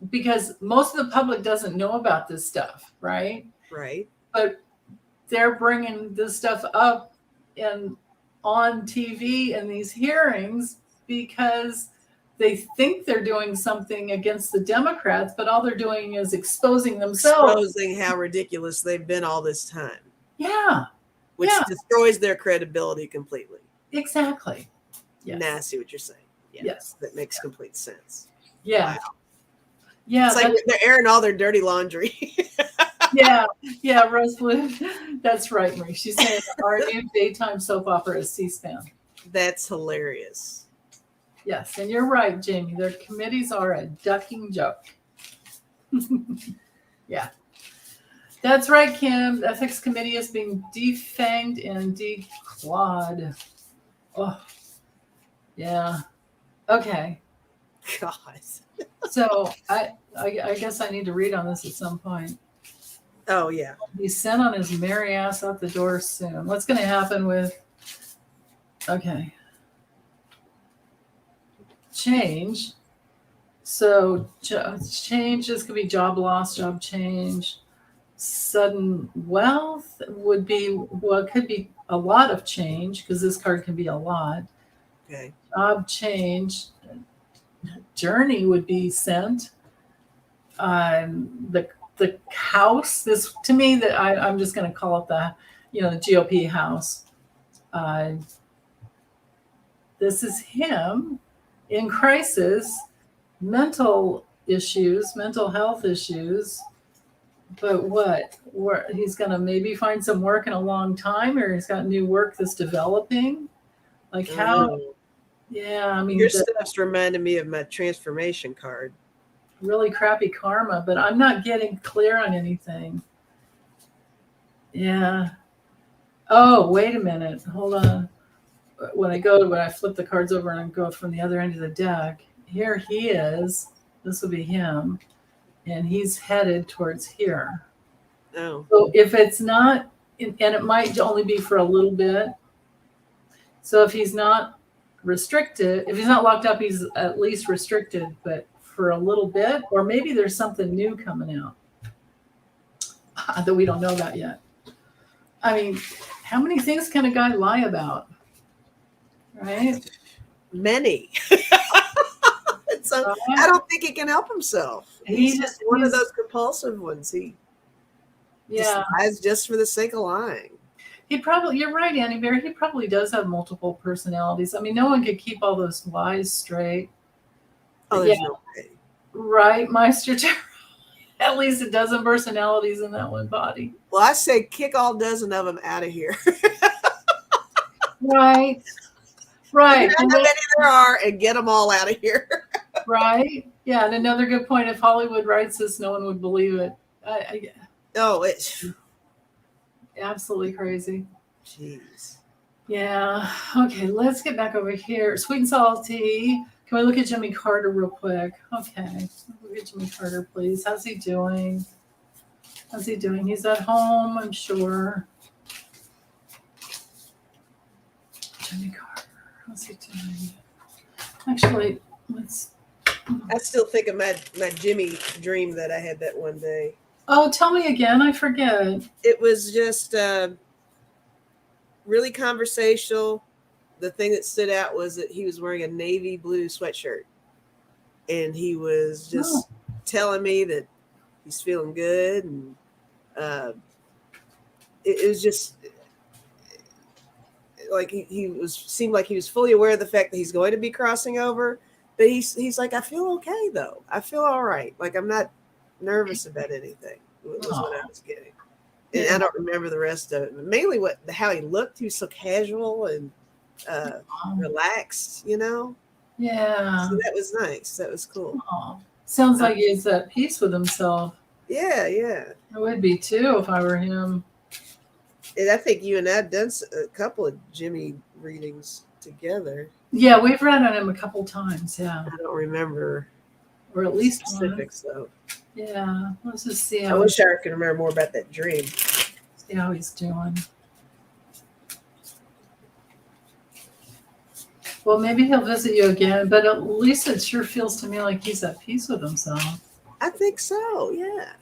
because most of the public doesn't know about this stuff, right? Right. But they're bringing this stuff up in on TV in these hearings because they think they're doing something against the Democrats, but all they're doing is exposing themselves. Exposing how ridiculous they've been all this time. Yeah. Which Yeah. destroys their credibility completely. Exactly. Yes. Now I see what you're saying. Yeah, yes. That makes complete sense. Yeah. Wow. Yeah. It's like they're airing all their dirty laundry. Yeah. Yeah. Rose Blue. That's right, Marie. She's saying our new daytime soap opera is C-SPAN. That's hilarious. Yes. And you're right, Jamie. Their committees are a ducking joke. Yeah. That's right, Kim. The ethics committee is being defanged and declawed. Oh, yeah. Okay. God. So I guess I need to read on this at some point. Oh, yeah. He's sent on his merry ass out the door soon. What's going to happen with, okay. Change. So change, this could be job loss, job change. Sudden wealth would be, well, it could be a lot of change because this card can be a lot. Okay. Job change. Journey would be sent. The house, this to me, that I'm just going to call it the GOP house. This is him in crisis, mental issues, mental health issues. But what? He's going to maybe find some work in a long time, or he's got new work that's developing. Like how? Oh. Yeah, I mean, your stuff's reminding me of my transformation card. Really crappy karma, but I'm not getting clear on anything. Yeah. Oh, wait a minute. Hold on. When I flip the cards over and I go from the other end of the deck, here he is. This will be him. And he's headed towards here. Oh. So if it's not, and it might only be for a little bit. So if he's not restricted, if he's not locked up, he's at least restricted, but for a little bit, or maybe there's something new coming out that we don't know about yet. I mean, how many things can a guy lie about? Right? Many. So I don't think he can help himself. He's just one of those compulsive ones. He lies just for the sake of lying. You're right, Annie Bear. He probably does have multiple personalities. I mean, no one could keep all those lies straight. Oh, there's no way. Right, Meister Tarot. At least a dozen personalities in that one body. Well, I say kick all dozen of them out of here. Right. Right. How many there are, and get them all out of here. Right. Yeah. And another good point, if Hollywood writes this, no one would believe it. It's absolutely crazy. Jeez. Yeah. Okay. Let's get back over here. Sweet and salty. Can we look at Jimmy Carter real quick? Okay. Look at Jimmy Carter, please. How's he doing? He's at home, I'm sure. Jimmy Carter. How's he doing? Actually, I still think of my Jimmy dream that I had that one day. Oh, tell me again. I forget. It was just really conversational. The thing that stood out was that he was wearing a navy blue sweatshirt. And he was just telling me that he's feeling good. And it was just like seemed like he was fully aware of the fact that he's going to be crossing over. But he's like, I feel okay, though. I feel all right. Like, I'm not nervous about anything, was what I was getting. And I don't remember the rest of it. Mainly how he looked. He was so casual and relaxed, Yeah. So that was nice. That was cool. Sounds like he's at peace with himself. Yeah. It would be too if I were him. And I think you and I have done a couple of Jimmy readings together. Yeah, we've read on him a couple times. Yeah. I don't remember, or at least specifics though. Yeah. Let's just see. I wish I could remember more about that dream. See how he's doing. Well, maybe he'll visit you again, but at least it sure feels to me like he's at peace with himself. I think so. Yeah.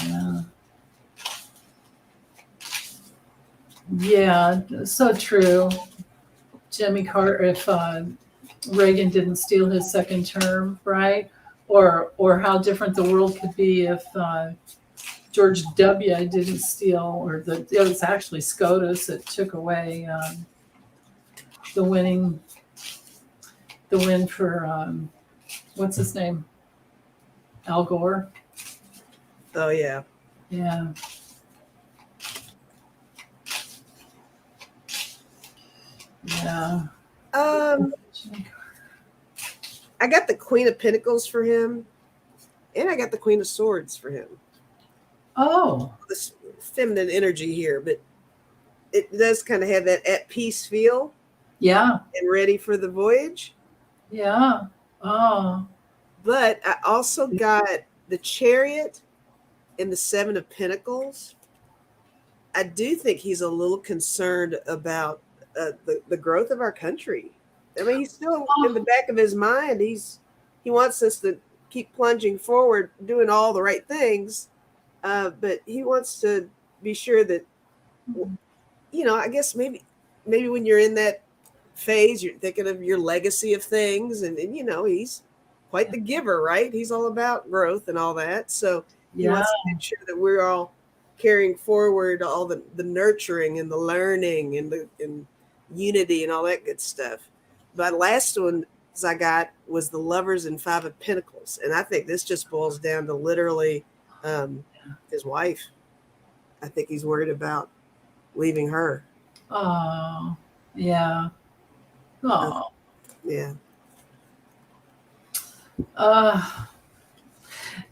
Yeah. Yeah, so true. Jimmy Carter, if Reagan didn't steal his second term, right? Or how different the world could be if George W. didn't steal, or it was actually SCOTUS that took away the win for what's his name, Al Gore. Oh yeah. Yeah. Yeah. I got the Queen of Pentacles for him, and I got the Queen of Swords for him. Oh. This feminine energy here, but it does kind of have that at peace feel. Yeah. And ready for the voyage. Yeah. Oh. But I also got the Chariot and the Seven of Pentacles. I do think he's a little concerned about the growth of our country. I mean, he's still in the back of his mind. He wants us to keep plunging forward, doing all the right things, but he wants to be sure that, I guess maybe when you're in that phase, you're thinking of your legacy of things, and he's quite the giver, right? He's all about growth and all that. So he wants to make sure that we're all carrying forward all the nurturing and the learning and unity and all that good stuff. But last one I got was the Lovers and Five of Pentacles, and I think this just boils down to literally his wife. I think he's worried about leaving her. Oh, yeah. Oh, yeah.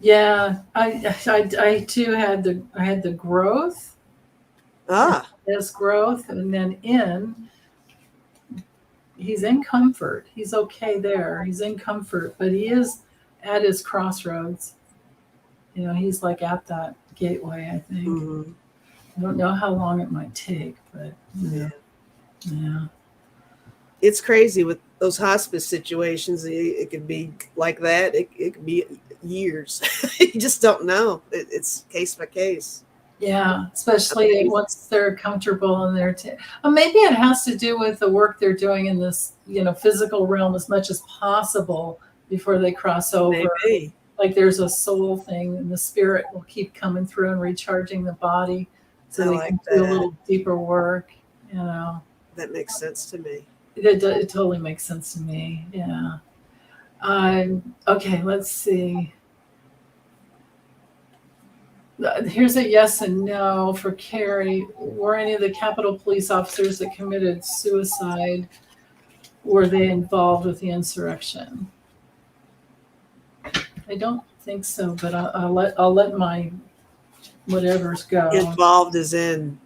Yeah. I too had the growth. This growth, and then he's in comfort. He's okay there. He's in comfort, but he is at his crossroads. He's like at that gateway, I think. Mm-hmm. I don't know how long it might take, but yeah. It's crazy with those hospice situations. It could be like that. It could be years. You just don't know. It's case by case. Yeah, especially once they're comfortable in there. Maybe it has to do with the work they're doing in this, physical realm as much as possible before they cross over. Maybe. Like there's a soul thing, and the spirit will keep coming through and recharging the body, so they can do a little deeper work. That makes sense to me. It totally makes sense to me. Yeah. Okay, let's see. Here's a yes and no for Carrie. Were any of the Capitol Police officers that committed suicide, were they involved with the insurrection? I don't think so, but I'll let my whatevers go. Involved as in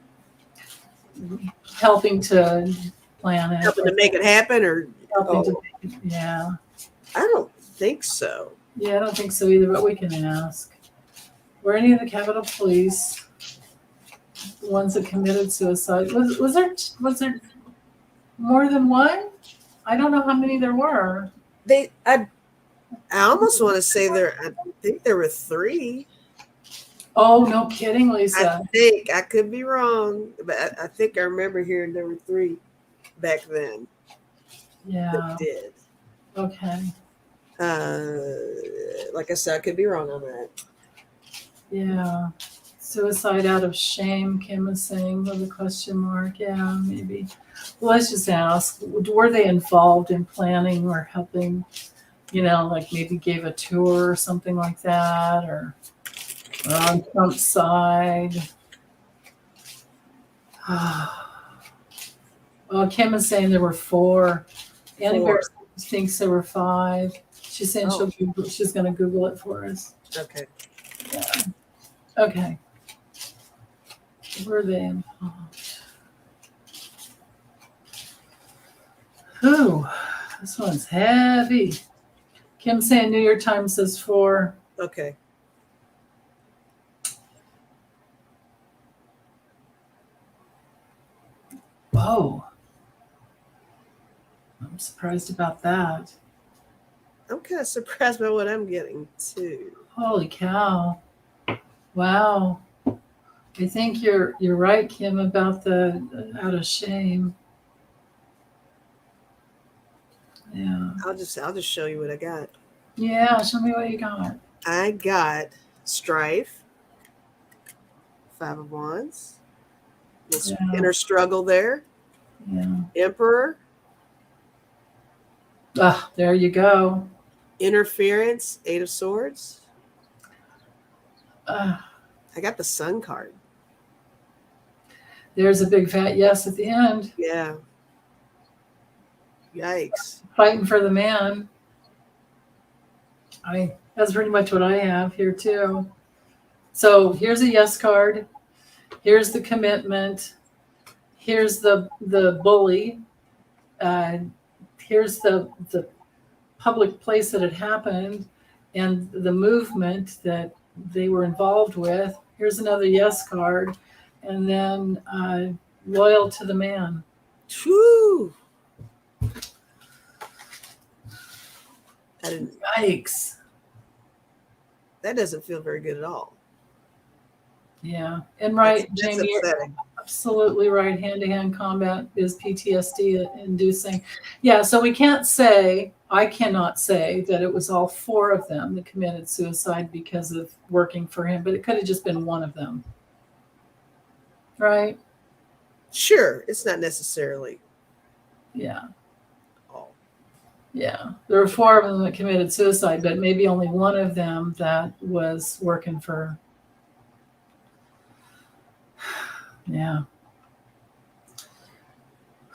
helping to plan it, helping to make it happen, or helping to make it, yeah. I don't think so. Yeah, I don't think so either, but we can ask. Were any of the Capitol Police the ones that committed suicide? Was there more than one? I don't know how many there were. I almost want to say I think there were 3. Oh, no kidding, Lisa. I think I could be wrong, but I think I remember hearing there were 3 back then. Yeah. That did. Okay. Like I said, I could be wrong on that. Yeah. Suicide out of shame, Kim was saying with a question mark. Yeah, maybe. Well, let's just ask, were they involved in planning or helping, like maybe gave a tour or something like that, or on Trump's side? Well, Kim is saying there were 4. Annie Bear thinks there were 5. She's saying she's going to Google it for us. Okay. Yeah. Okay. Were they involved? Ooh, this one's heavy. Kim saying New York Times says 4. Okay. Whoa. I'm surprised about that. I'm kind of surprised by what I'm getting too. Holy cow. Wow. I think you're right, Kim, about the out of shame. Yeah. I'll just show you what I got. Yeah, show me what you got. I got strife, 5 of Wands, this inner struggle there. Yeah. Emperor. Ah, there you go. Interference, 8 of Swords. I got the Sun card. There's a big fat yes at the end. Yeah. Yikes. Fighting for the man. That's pretty much what I have here too. So here's a yes card. Here's the commitment. Here's the bully. Here's the public place that it happened and the movement that they were involved with. Here's another yes card. And then loyal to the man. Whew. Yikes. That doesn't feel very good at all. Yeah. And right, that's Jamie, upsetting. Absolutely right. Hand-to-hand combat is PTSD inducing. Yeah, so I cannot say that it was all 4 of them that committed suicide because of working for him, but it could have just been one of them. Right? Sure. It's not necessarily. Yeah. All. Yeah. There were 4 of them that committed suicide, but maybe only one of them that was working for. Yeah.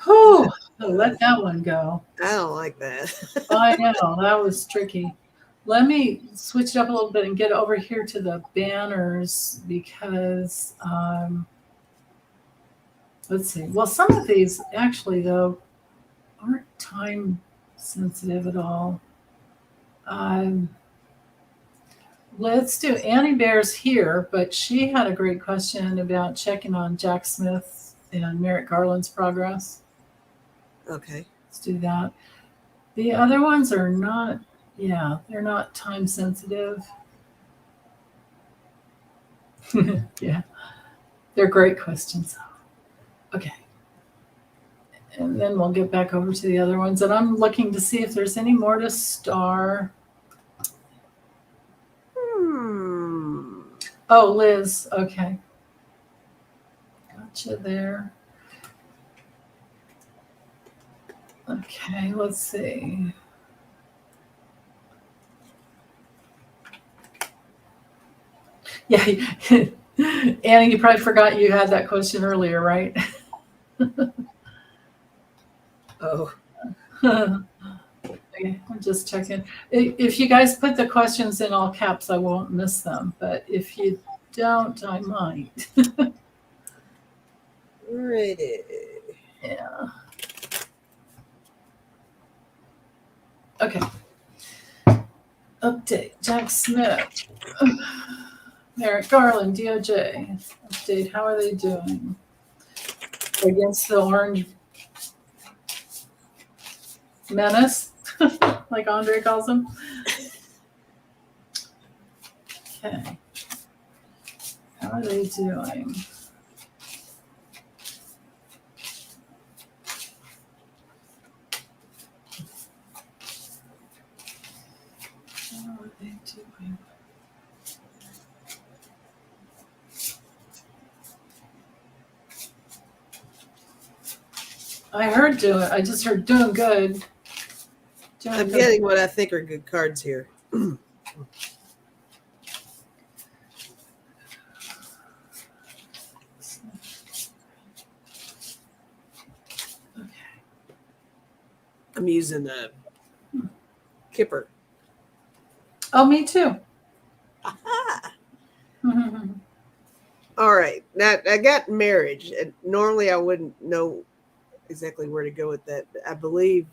Whew. Let that one go. I don't like that. I know. That was tricky. Let me switch it up a little bit and get over here to the banners because, let's see. Well, some of these actually, though, aren't time sensitive at all. Let's do Annie Bear's here, but she had a great question about checking on Jack Smith and Merrick Garland's progress. Okay. Let's do that. The other ones are not, they're not time sensitive. Yeah, they're great questions. Okay. And then we'll get back over to the other ones. And I'm looking to see if there's any more to star. Oh, Liz. Okay. Gotcha there. Okay, let's see. Yeah. Annie, you probably forgot you had that question earlier, right? Oh. Okay, I'm just checking. If you guys put the questions in all caps, I won't miss them. But if you don't, I might. Ready. Yeah. Okay. Update. Jack Smith. Merrick Garland, DOJ. Update. How are they doing against the orange menace, like Andre calls them? Okay. How are they doing? How are they doing? I just heard doing good. I'm getting what I think are good cards here. Okay. I'm using Kipper. Oh, me too. Aha. All right. Now I got marriage, and normally I wouldn't know exactly where to go with that. I believe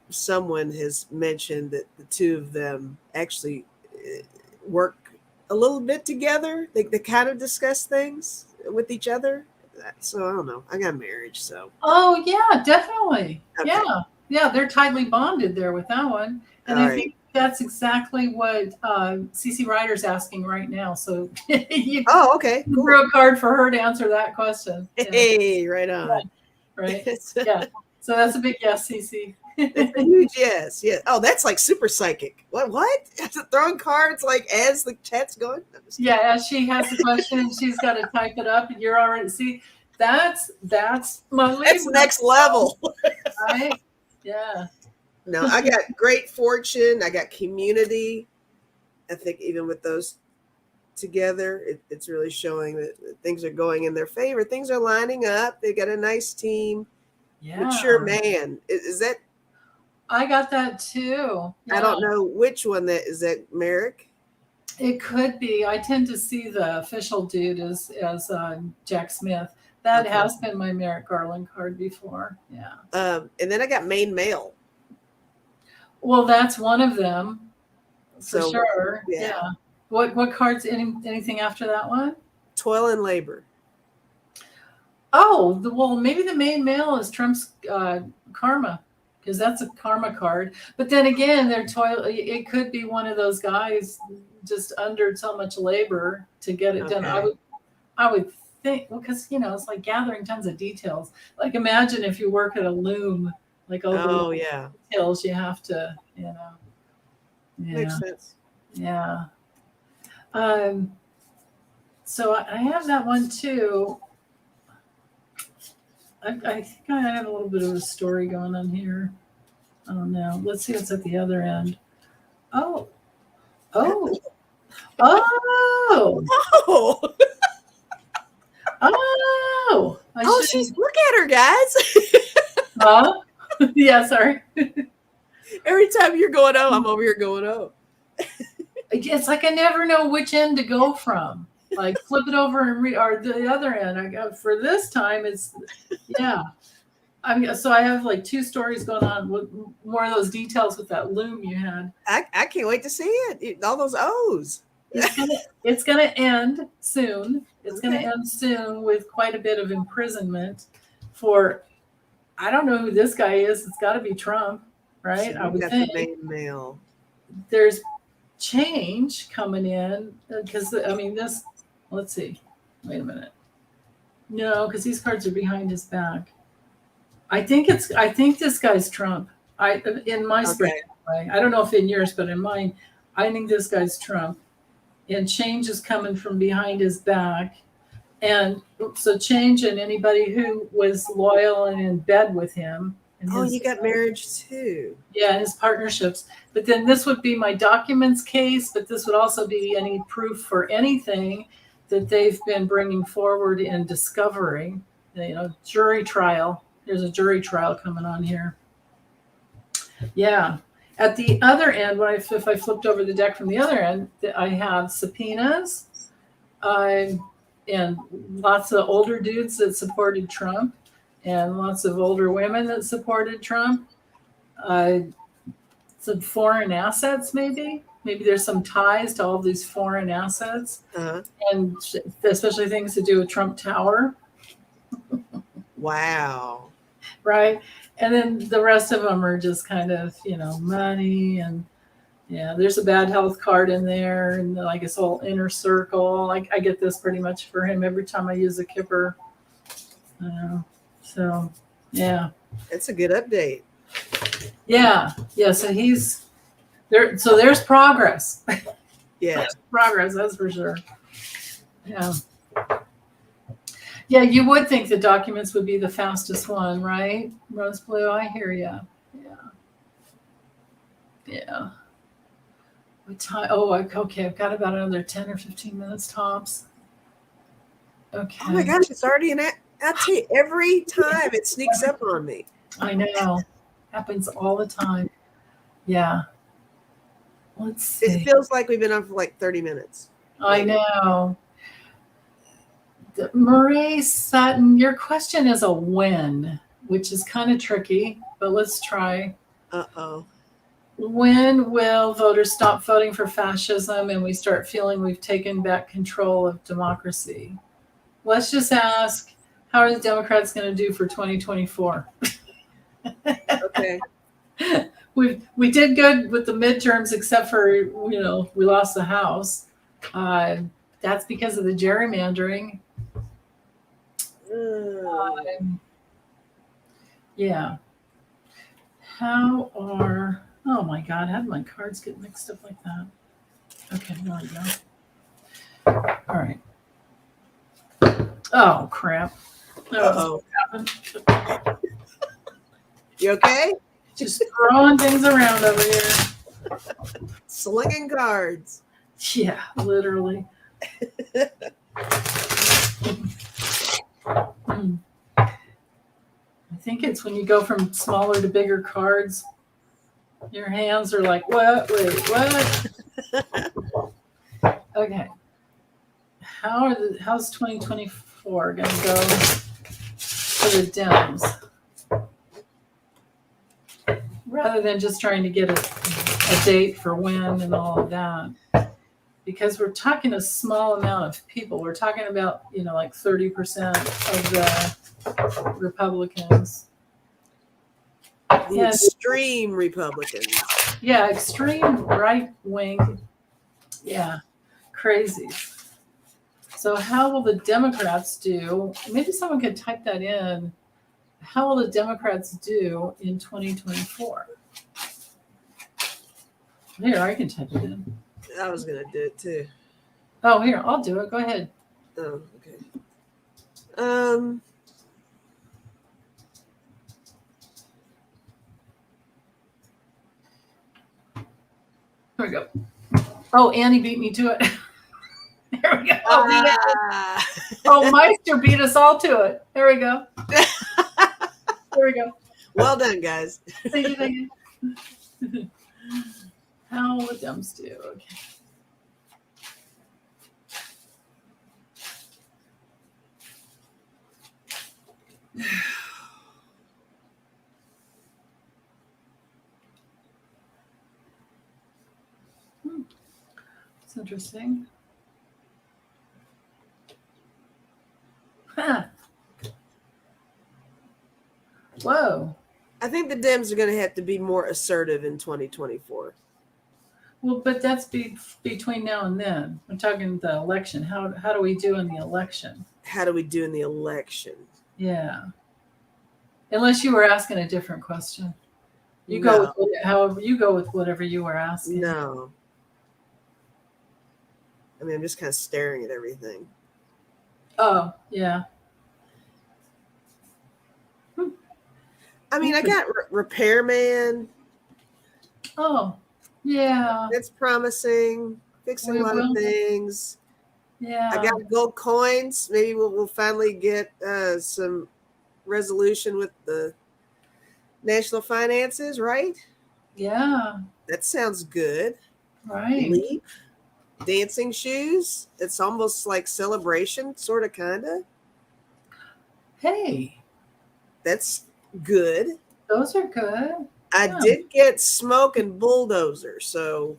someone has mentioned that the 2 of them actually work a little bit together. They kind of discuss things with each other. So I don't know. I got marriage, so. Oh yeah, definitely. Okay. Yeah, Yeah, they're tightly bonded there with that one. And All I right. think that's exactly what CC Ryder's asking right now. So you Oh, okay. Cool. throw a card for her to answer that question. Yeah. Hey, right on. Right. It's Yeah. So that's a big yes, CC. a huge yes. Yeah. Oh, that's like super psychic. What? Throwing cards like as the chat's going? Yeah, as she has the question and she's got to type it up, and you're already see that's my That's Libra, next level. right? Yeah. No, I got great fortune. I got community. I think even with those together, it's really showing that things are going in their favor. Things are lining up. They got a nice team. Yeah. Mature man. Is that? I got that too. Yeah. I don't know which one that is. That Merrick? It could be. I tend to see the official dude as Jack Smith. That Okay. has been my Merrick Garland card before. Yeah. And then I got main male. Well, that's one of them for So, sure. yeah. Yeah. What cards? Anything after that one? Toil and labor. Oh, well, maybe the main male is Trump's karma, because that's a karma card. But then again, their toil. It could be one of those guys just under so much labor to get it done. Okay. I would think, because it's like gathering tons of details. Like imagine if you work at a loom, like all the little yeah. details you have to, Yeah. Makes sense. Yeah. So I have that one too. I think I have a little bit of a story going on here. I don't know. Let's see what's at the other end. Oh. Oh. Oh. Oh. Oh. She's look at her, guys. Huh? Yeah, sorry. Every time you're going, oh, I'm over here going, oh. It's like I never know which end to go from. Like flip it over and read, or the other end. I got for this time. It's yeah. So I have like two stories going on with more of those details with that loom you had. I can't wait to see it. All those O's. It's gonna end soon. It's Okay. gonna end soon with quite a bit of imprisonment for. I don't know who this guy is. It's got to be Trump, right? I would think. The main male. There's change coming in because this. Let's see. Wait a minute. No, because these cards are behind his back. I think this guy's Trump. In my spread anyway. I don't know if in yours, but in mine, I think this guy's Trump. And change is coming from behind his back. And so change and anybody who was loyal and in bed with him. And you got marriage too. Yeah, his partnerships. But then this would be my documents case, but this would also be any proof for anything that they've been bringing forward in discovery. Jury trial. There's a jury trial coming on here. Yeah. At the other end, if I flipped over the deck from the other end, I have subpoenas and lots of older dudes that supported Trump and lots of older women that supported Trump. Some foreign assets, maybe. Maybe there's some ties to all these foreign assets, and especially things to do with Trump Tower. Wow. Right. And then the rest of them are just kind of, money and there's a bad health card in there and like his whole inner circle. I get this pretty much for him every time I use a kipper. So, yeah. That's a good update. Yeah. Yeah. So he's there. So there's progress. Yeah. There's progress. That's for sure. Yeah. Yeah, you would think the documents would be the fastest one, right? Rose Blue, I hear you. Yeah. What time? Oh, okay. I've got about another 10 or 15 minutes tops. Okay. Oh my gosh, it's already I tell you, every time it sneaks up on me. I know. Happens all the time. Yeah. Let's see. It feels like we've been on for like 30 minutes. I know. Marie Sutton, your question is a when, which is kind of tricky, but let's try. Uh-oh. When will voters stop voting for fascism and we start feeling we've taken back control of democracy? Let's just ask, how are the Democrats going to do for 2024? Okay. we did good with the midterms, except for we lost the House. That's because of the gerrymandering. Yeah. Oh my God, how did my cards get mixed up like that? Okay, there we go. All right. Oh, crap. Uh-oh. You okay? Just throwing things around over here. Slinging cards. Yeah, literally. I think it's when you go from smaller to bigger cards, your hands are like, what? Wait, what? Okay. How's 2024 going to go for the Dems? Rather than just trying to get a date for when and all of that. Because we're talking a small amount of people. We're talking about, like 30% of the Republicans. The extreme Republicans. Yeah, extreme right wing. Yeah, crazy. So how will the Democrats do? Maybe someone could type that in. How will the Democrats do in 2024? Here, I can type it in. I was going to do it too. Oh, here, I'll do it. Go ahead. Oh, okay. Here we go. Oh, Annie beat me to it. There we go. Oh, Meister beat us all to it. There we go. There we go. Well done, guys. Thank you. How will the Dems do? Okay. It's interesting. Huh. Whoa. I think the Dems are going to have to be more assertive in 2024. Well, but that's between now and then. We're talking the election. How do we do in the election? How do we do in the election? Yeah. Unless you were asking a different question. Go with whatever you were asking. No. I mean, I'm just kind of staring at everything. Oh, yeah. I mean, I got repairman. Oh, yeah. That's promising. Fixing a lot of things. Yeah. I got gold coins. Maybe we'll finally get some resolution with the national finances, right? Yeah. That sounds good. Right. Leap. Dancing shoes. It's almost like celebration, sort of, kind of. Hey. That's good. Those are good. I did get smoke and bulldozer, so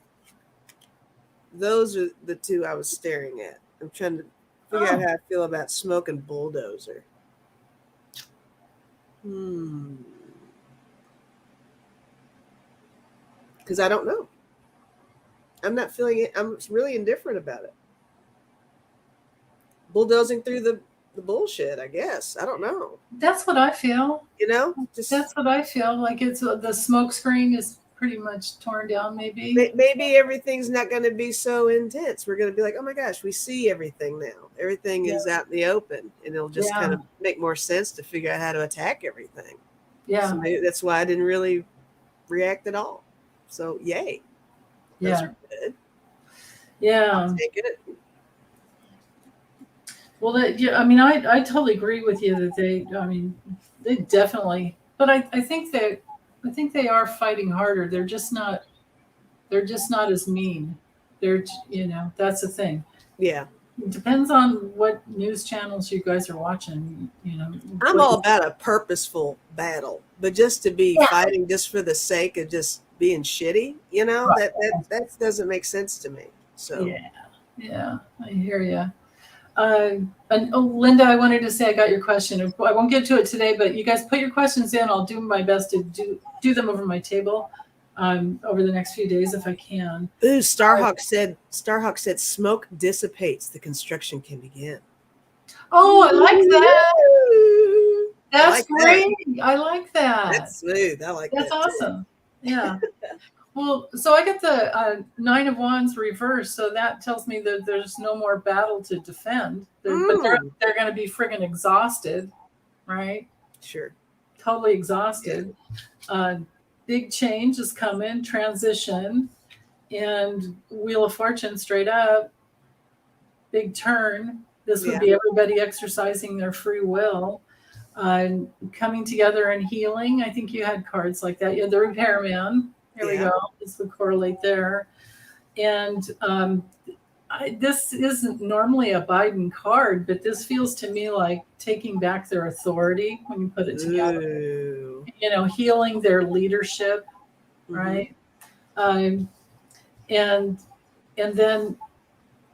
those are the two I was staring at. I'm trying to figure out how I feel about smoke and bulldozer. Because I don't know. I'm not feeling it. I'm really indifferent about it. Bulldozing through the bullshit, I guess. I don't know. That's what I feel. That's what I feel. Like it's the smoke screen is pretty much torn down, maybe. Maybe everything's not going to be so intense. We're going to be like, oh my gosh, we see everything now. Everything is out in the open, and it'll just kind of make more sense to figure out how to attack everything. Yeah. So maybe that's why I didn't really react at all. So yay. Those are good. Yeah. I'll take it. Well, I totally agree with you that they definitely, but I think they are fighting harder. They're just not as mean. They're, that's the thing. Yeah. It depends on what news channels you guys are watching, I'm all about a purposeful battle, but just to be fighting just for the sake of just being shitty, that doesn't make sense to me. So yeah, I hear you. And oh, Linda, I wanted to say I got your question. I won't get to it today, but you guys put your questions in. I'll do my best to do them over my table over the next few days if I can. Ooh, Starhawk said smoke dissipates, the construction can begin. Oh, I like that. That's like great. that. I like that. That's smooth. I like That's that. awesome. Yeah. Well, so I get the 9 of Wands reversed, so that tells me that there's no more battle to defend. But they're going to be friggin' exhausted, right? Sure. Totally exhausted. Big change is coming, transition, and Wheel of Fortune straight up. Big turn. This would be everybody exercising their free will. Coming together and healing. I think you had cards like that. You had the repairman. Here we go. This would correlate there. And this isn't normally a Biden card, but this feels to me like taking back their authority when you put it together. Ooh. You know, healing their leadership, right? And then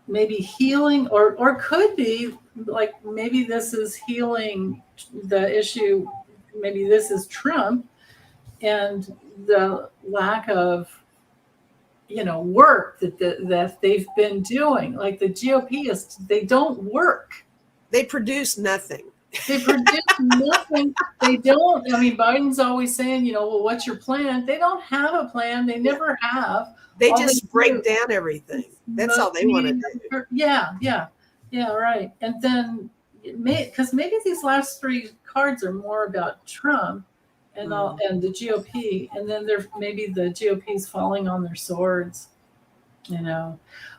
maybe healing, or could be like maybe this is healing the issue. Maybe this is Trump and the lack of work that they've been doing. Like the GOP they don't work. They produce nothing. They produce nothing. They don't. I mean, Biden's always saying, well, what's your plan? They don't have a plan. They never have. They just break down everything. That's all they want to do. Yeah, right. And then, because maybe these last 3 cards are more about Trump and the GOP, and then maybe the GOP's falling on their swords,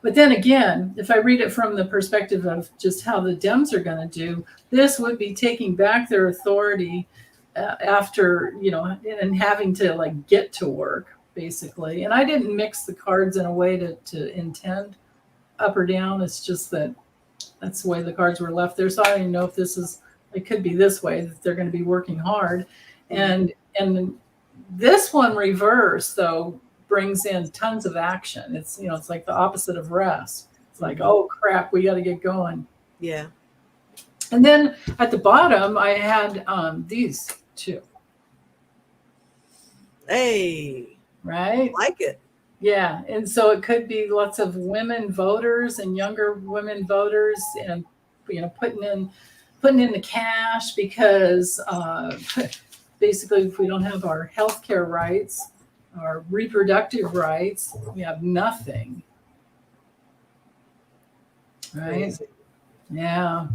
But then again, if I read it from the perspective of just how the Dems are going to do, this would be taking back their authority after, and having to get to work, basically. And I didn't mix the cards in a way to intend up or down. It's just that's the way the cards were left there. So I don't even know if it could be this way, that they're going to be working hard. And this one reverse, though, brings in tons of action. It's it's like the opposite of rest. It's like, oh crap, we got to get going. Yeah. And then at the bottom I had these 2. Hey, right? Like it. Yeah. And so it could be lots of women voters and younger women voters, and putting in the cash, because basically if we don't have our healthcare rights, our reproductive rights, we have nothing. Right? Crazy. Yeah.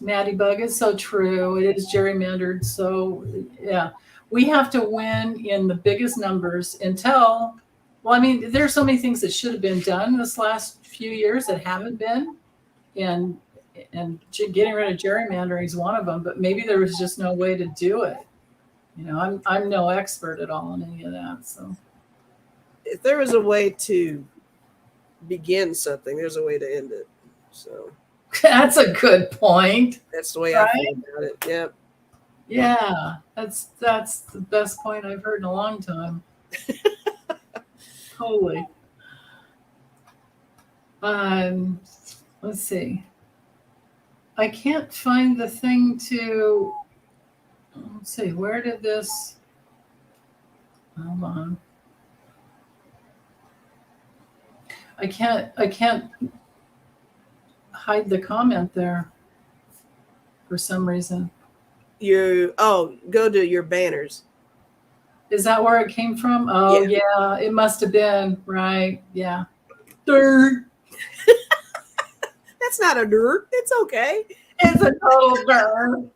Maddie Bug is so true. It is gerrymandered. So yeah, we have to win in the biggest numbers until, there's so many things that should have been done this last few years that haven't been. And getting rid of gerrymandering is one of them, but maybe there was just no way to do it. I'm no expert at all in any of that. So if there was a way to begin something, there's a way to end it. So that's a good point. That's the way I feel about it. Yep. Yeah, that's the best point I've heard in a long time. Totally. Let's see. I can't find the thing to. Let's see. Where did this? Hold on. I can't hide the comment there for some reason. Go to your banners. Is that where it came from? Oh yeah, it must have been, right? Yeah. Dirt. That's not a dirt. It's okay. It's a total dirt.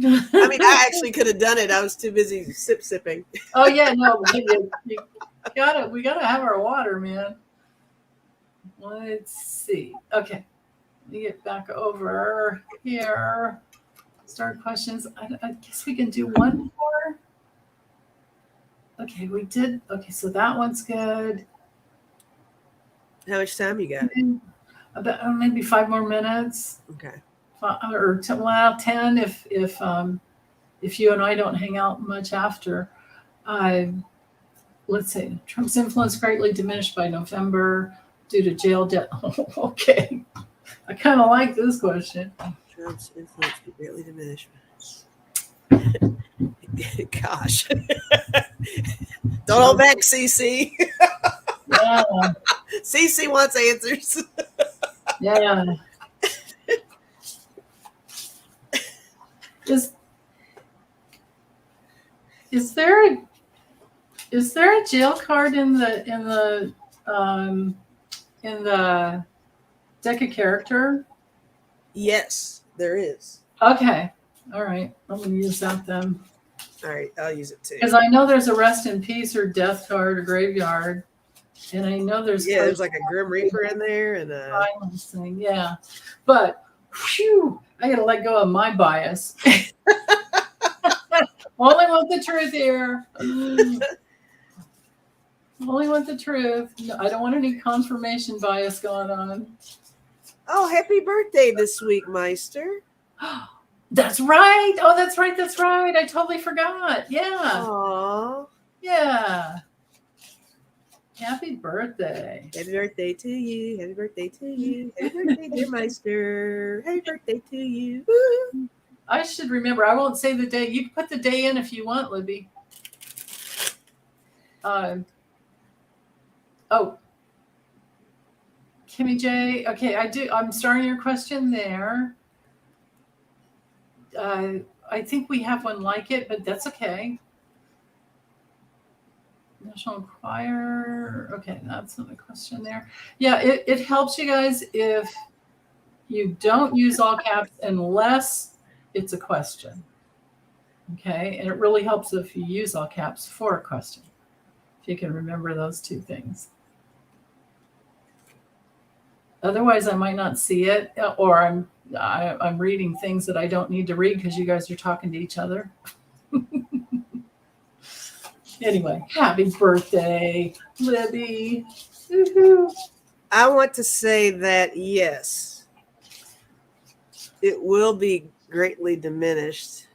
I actually could have done it. I was too busy sipping. Oh yeah, no, we gotta have our water, man. Let's see. Okay, let me get back over here. Start questions. I guess we can do one more. Okay, we did. Okay, so that one's good. How much time you got? About maybe 5 more minutes. Okay. Or 10 if you and I don't hang out much after. let's see. Trump's influence greatly diminished by November due to jail debt. Oh, okay. I kind of like this question. Trump's influence could greatly diminish. Gosh. Don't hold back, CC. Yeah. CC wants answers. Yeah. Is there a jail card in the deck of character? Yes, there is. Okay. All right. I'm gonna use that then. All right, I'll use it too. Because I know there's a rest in peace or death card or graveyard. And I know there's there's like a Grim Reaper in there and a violence thing, yeah. But whew, I gotta let go of my bias. Only want the truth here. Only want the truth. No, I don't want any confirmation bias going on. Oh, happy birthday this week, Meister. That's right. Oh, that's right. That's right. I totally forgot. Yeah. Aww. Yeah. Happy birthday. Happy birthday to you. Happy birthday to you. Happy birthday, dear Meister. Happy birthday to you. Woo. I should remember. I won't say the day. You can put the day in if you want, Libby. Oh, Kimmy J. Okay, I'm starting your question there. I think we have one like it, but that's okay. National Enquirer. Okay, that's not a question there. Yeah, it helps you guys if you don't use all caps unless it's a question. Okay, and it really helps if you use all caps for a question. If you can remember those two things. Otherwise, I might not see it, or I'm reading things that I don't need to read because you guys are talking to each other. Anyway, happy birthday, Libby. Woo-hoo. I want to say that yes, it will be greatly diminished.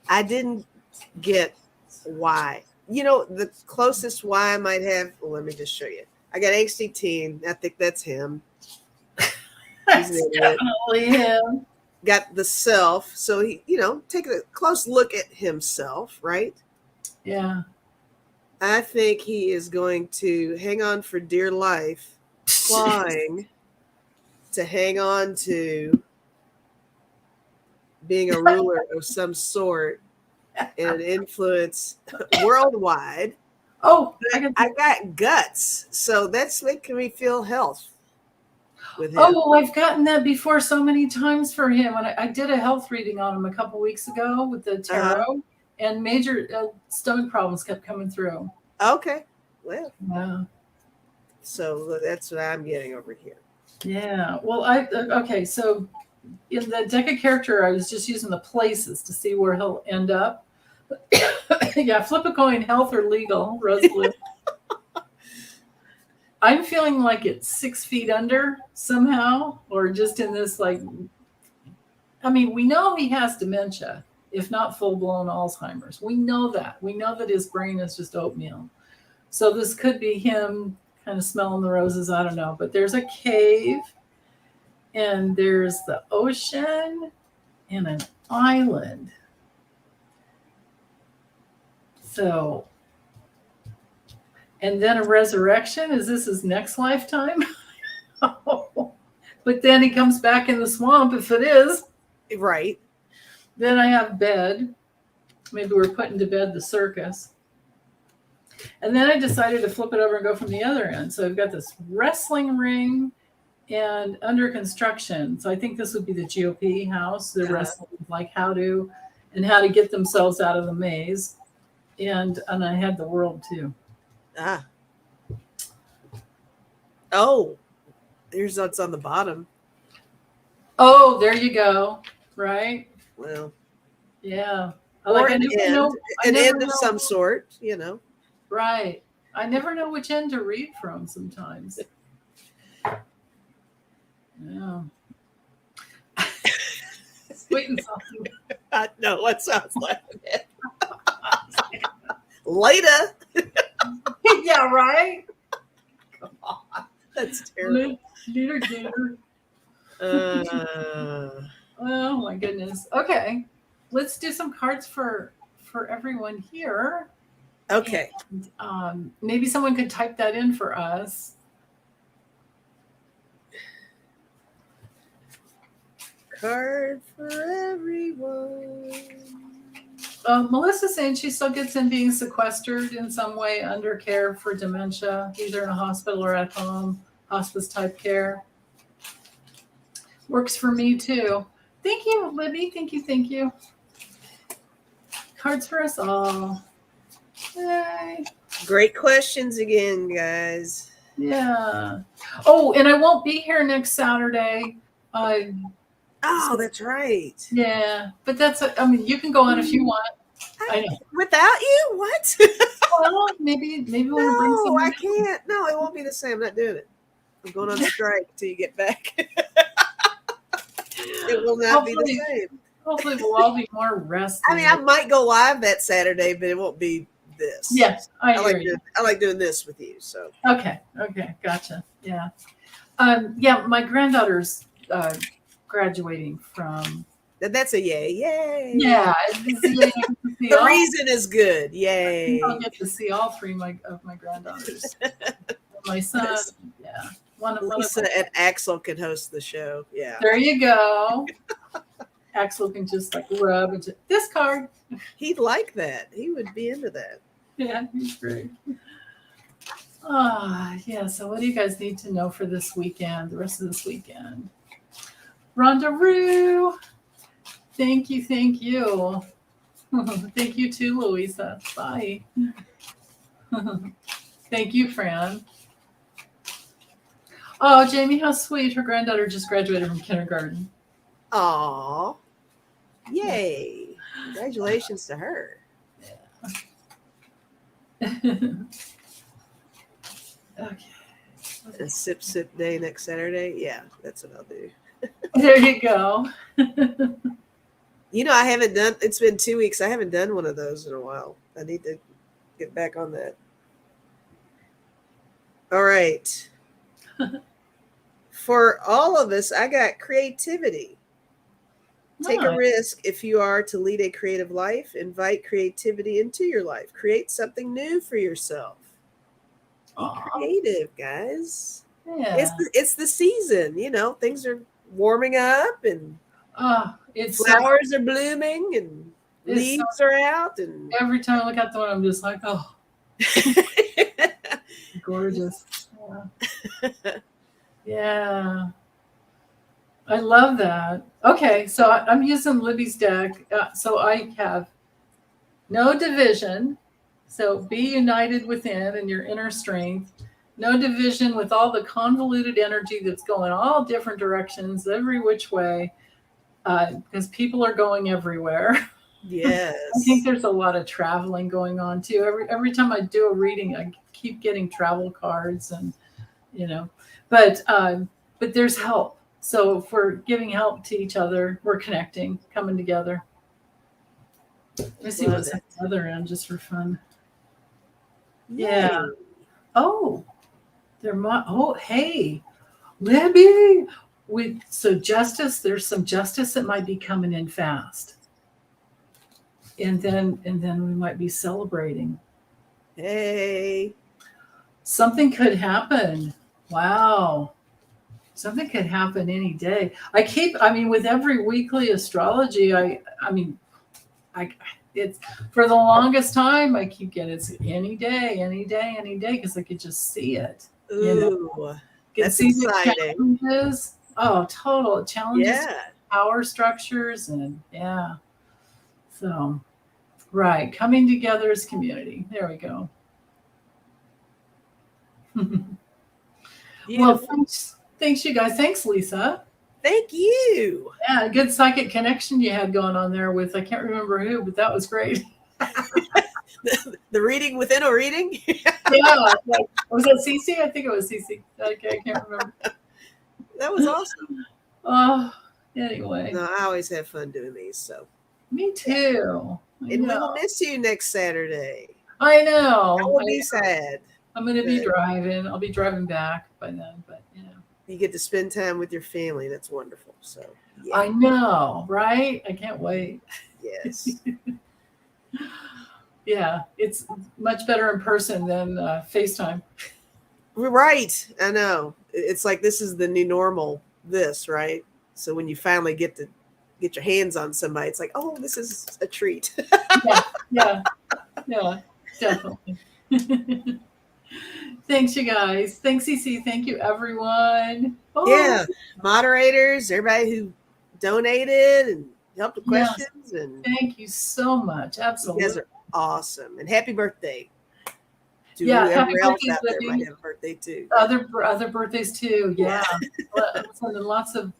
I didn't get why. You know, the closest why I might have, well, let me just show you. I got angsty teen. I think that's him. That's definitely him. Got the self. So he, take a close look at himself, right? Yeah. I think he is going to hang on for dear life, clawing to hang on to being a ruler of some sort and influence worldwide. Oh, I got guts, so that's making me feel health with him. Oh, I've gotten that before so many times for him. And I did a health reading on him a couple weeks ago with the tarot, and major stomach problems kept coming through. Okay, well, yeah. So that's what I'm getting over here. Yeah. Well, okay. So in the deck of character, I was just using the places to see where he'll end up. Yeah, flip a coin, health or legal, Rosalie. I'm feeling like it's 6 feet under somehow, or just in this I mean, we know he has dementia, if not full-blown Alzheimer's. We know that. We know that his brain is just oatmeal. So this could be him kind of smelling the roses. I don't know. But there's a cave, and there's the ocean, and an island. So, and then a resurrection. Is this his next lifetime? But then he comes back in the swamp if it is. Right. Then I have bed. Maybe we're putting to bed the circus. And then I decided to flip it over and go from the other end. So I've got this wrestling ring and under construction. So I think this would be the GOP house. They're wrestling like how to get themselves out of the maze. And I had the world too. Oh, here's what's on the bottom. Oh, there you go. Right. Well, yeah. Or an end of some sort, Right. I never know which end to read from sometimes. Yeah. Sweet and salty. No, what sounds like it? Later. Yeah, right? Come on. That's terrible. Later, gator. Uh, Oh my goodness. Okay. Let's do some cards for everyone here. okay. And maybe someone could type that in for us. Card for everyone. Melissa's saying she still gets in being sequestered in some way under care for dementia, either in a hospital or at home, hospice type care. Works for me too. Thank you, Libby. Thank you. Thank you. Cards for us all. Yay. Great questions again, guys. Yeah. Oh, and I won't be here next Saturday. Oh, that's right. Yeah, but I mean, you can go on if you want. I know. Without you? What? Well, maybe we want to bring No, someone. I can't. No, it won't be the same. I'm not doing it. I'm going on strike until you get back. It will not be the same. Hopefully, we'll all be more rested. I mean, I might go live that Saturday, but it won't be this. Yes, I hear you. I like doing this with you. So Okay, gotcha. Yeah, yeah. My granddaughter's graduating from. that's a yay! Yeah, the reason is good. Yay! I'll get to see all three of my granddaughters. My son, yeah. One Lisa and Axel can host the show. Yeah. There you go. Axel can just like rub into this card. He'd like that. He would be into that. Yeah, he's great. Yeah. So what do you guys need to know for this weekend, the rest of this weekend? Rhonda Roo. Thank you. Thank you too, Louisa. Bye. Thank you, Fran. Oh, Jamie, how sweet. Her granddaughter just graduated from kindergarten. Aw. Yay. Congratulations to her. Yeah. Okay. A sip day next Saturday. Yeah, that's what I'll do. There you go. You know, I haven't done, it's been 2 weeks. I haven't done one of those in a while. I need to get back on that. All right. For all of us, I got creativity. Take a risk if you are to lead a creative life. Invite creativity into your life. Create something new for yourself. Be creative, guys. Yeah. It's the season. You know, things are warming up and flowers are blooming and leaves are out. And every time I look out the window, I'm just like, oh, gorgeous. Yeah. Yeah. I love that. Okay, so I'm using Libby's deck. So I have no division. So be united within and your inner strength. No division with all the convoluted energy that's going all different directions, every which way, because people are going everywhere. Yes. I think there's a lot of traveling going on too. Every time I do a reading, I keep getting travel cards, and but there's help. So if we're giving help to each other, we're connecting, coming together. Let me see what's at the other end, just for fun. Yeah. Oh, hey, Libby. Justice. There's some justice that might be coming in fast, and then we might be celebrating. Hey, something could happen. Wow. Something could happen any day. With every weekly astrology, it's for the longest time, I keep getting it's any day, because I could just see it. Ooh, that's exciting. Challenges. Oh, total challenges. Yeah. Power structures and yeah. So, right. Coming together as community. There we go. Well, thanks, you guys. Thanks, Lisa. Thank you. Yeah, good psychic connection you had going on there with, I can't remember who, but that was great. the reading within a reading? Yeah. Was that Cece? I think it was Cece. Okay, I can't remember. That was awesome. Oh, anyway. No, I always have fun doing these. So. Me too. And we will miss you next Saturday. I know. I will be sad. I'm going to be But driving. I'll be driving back by then, but you get to spend time with your family. That's wonderful. So yeah. I know, right? I can't wait. Yes. Yeah, it's much better in person than FaceTime. We're right. I know. It's like this is the new normal, this, right? So when you finally get to get your hands on somebody, it's like, oh, this is a treat. Yeah, definitely. Thanks, you guys. Thanks, CC. Thank you, everyone. Bye. Yeah. Moderators, everybody who donated and helped with Yes. questions. And Thank you so much. Absolutely. you guys are awesome. And happy birthday to Yeah, whoever happy else birthday, out there Libby. might have a birthday too. Other birthdays too. Yeah. Sending lots of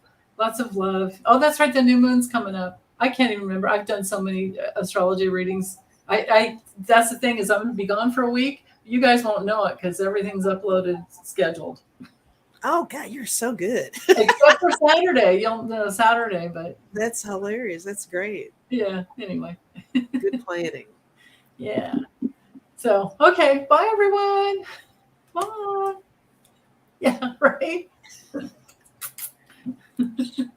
love. Oh, that's right. The new moon's coming up. I can't even remember. I've done so many astrology readings. I that's the thing is I'm gonna be gone for a week. You guys won't know it because everything's uploaded, scheduled. Oh God, you're so good. Except for Saturday. You'll know Saturday, but That's hilarious. That's great. yeah. Anyway. Good planning. Yeah. So okay. Bye everyone. Bye. Yeah, right.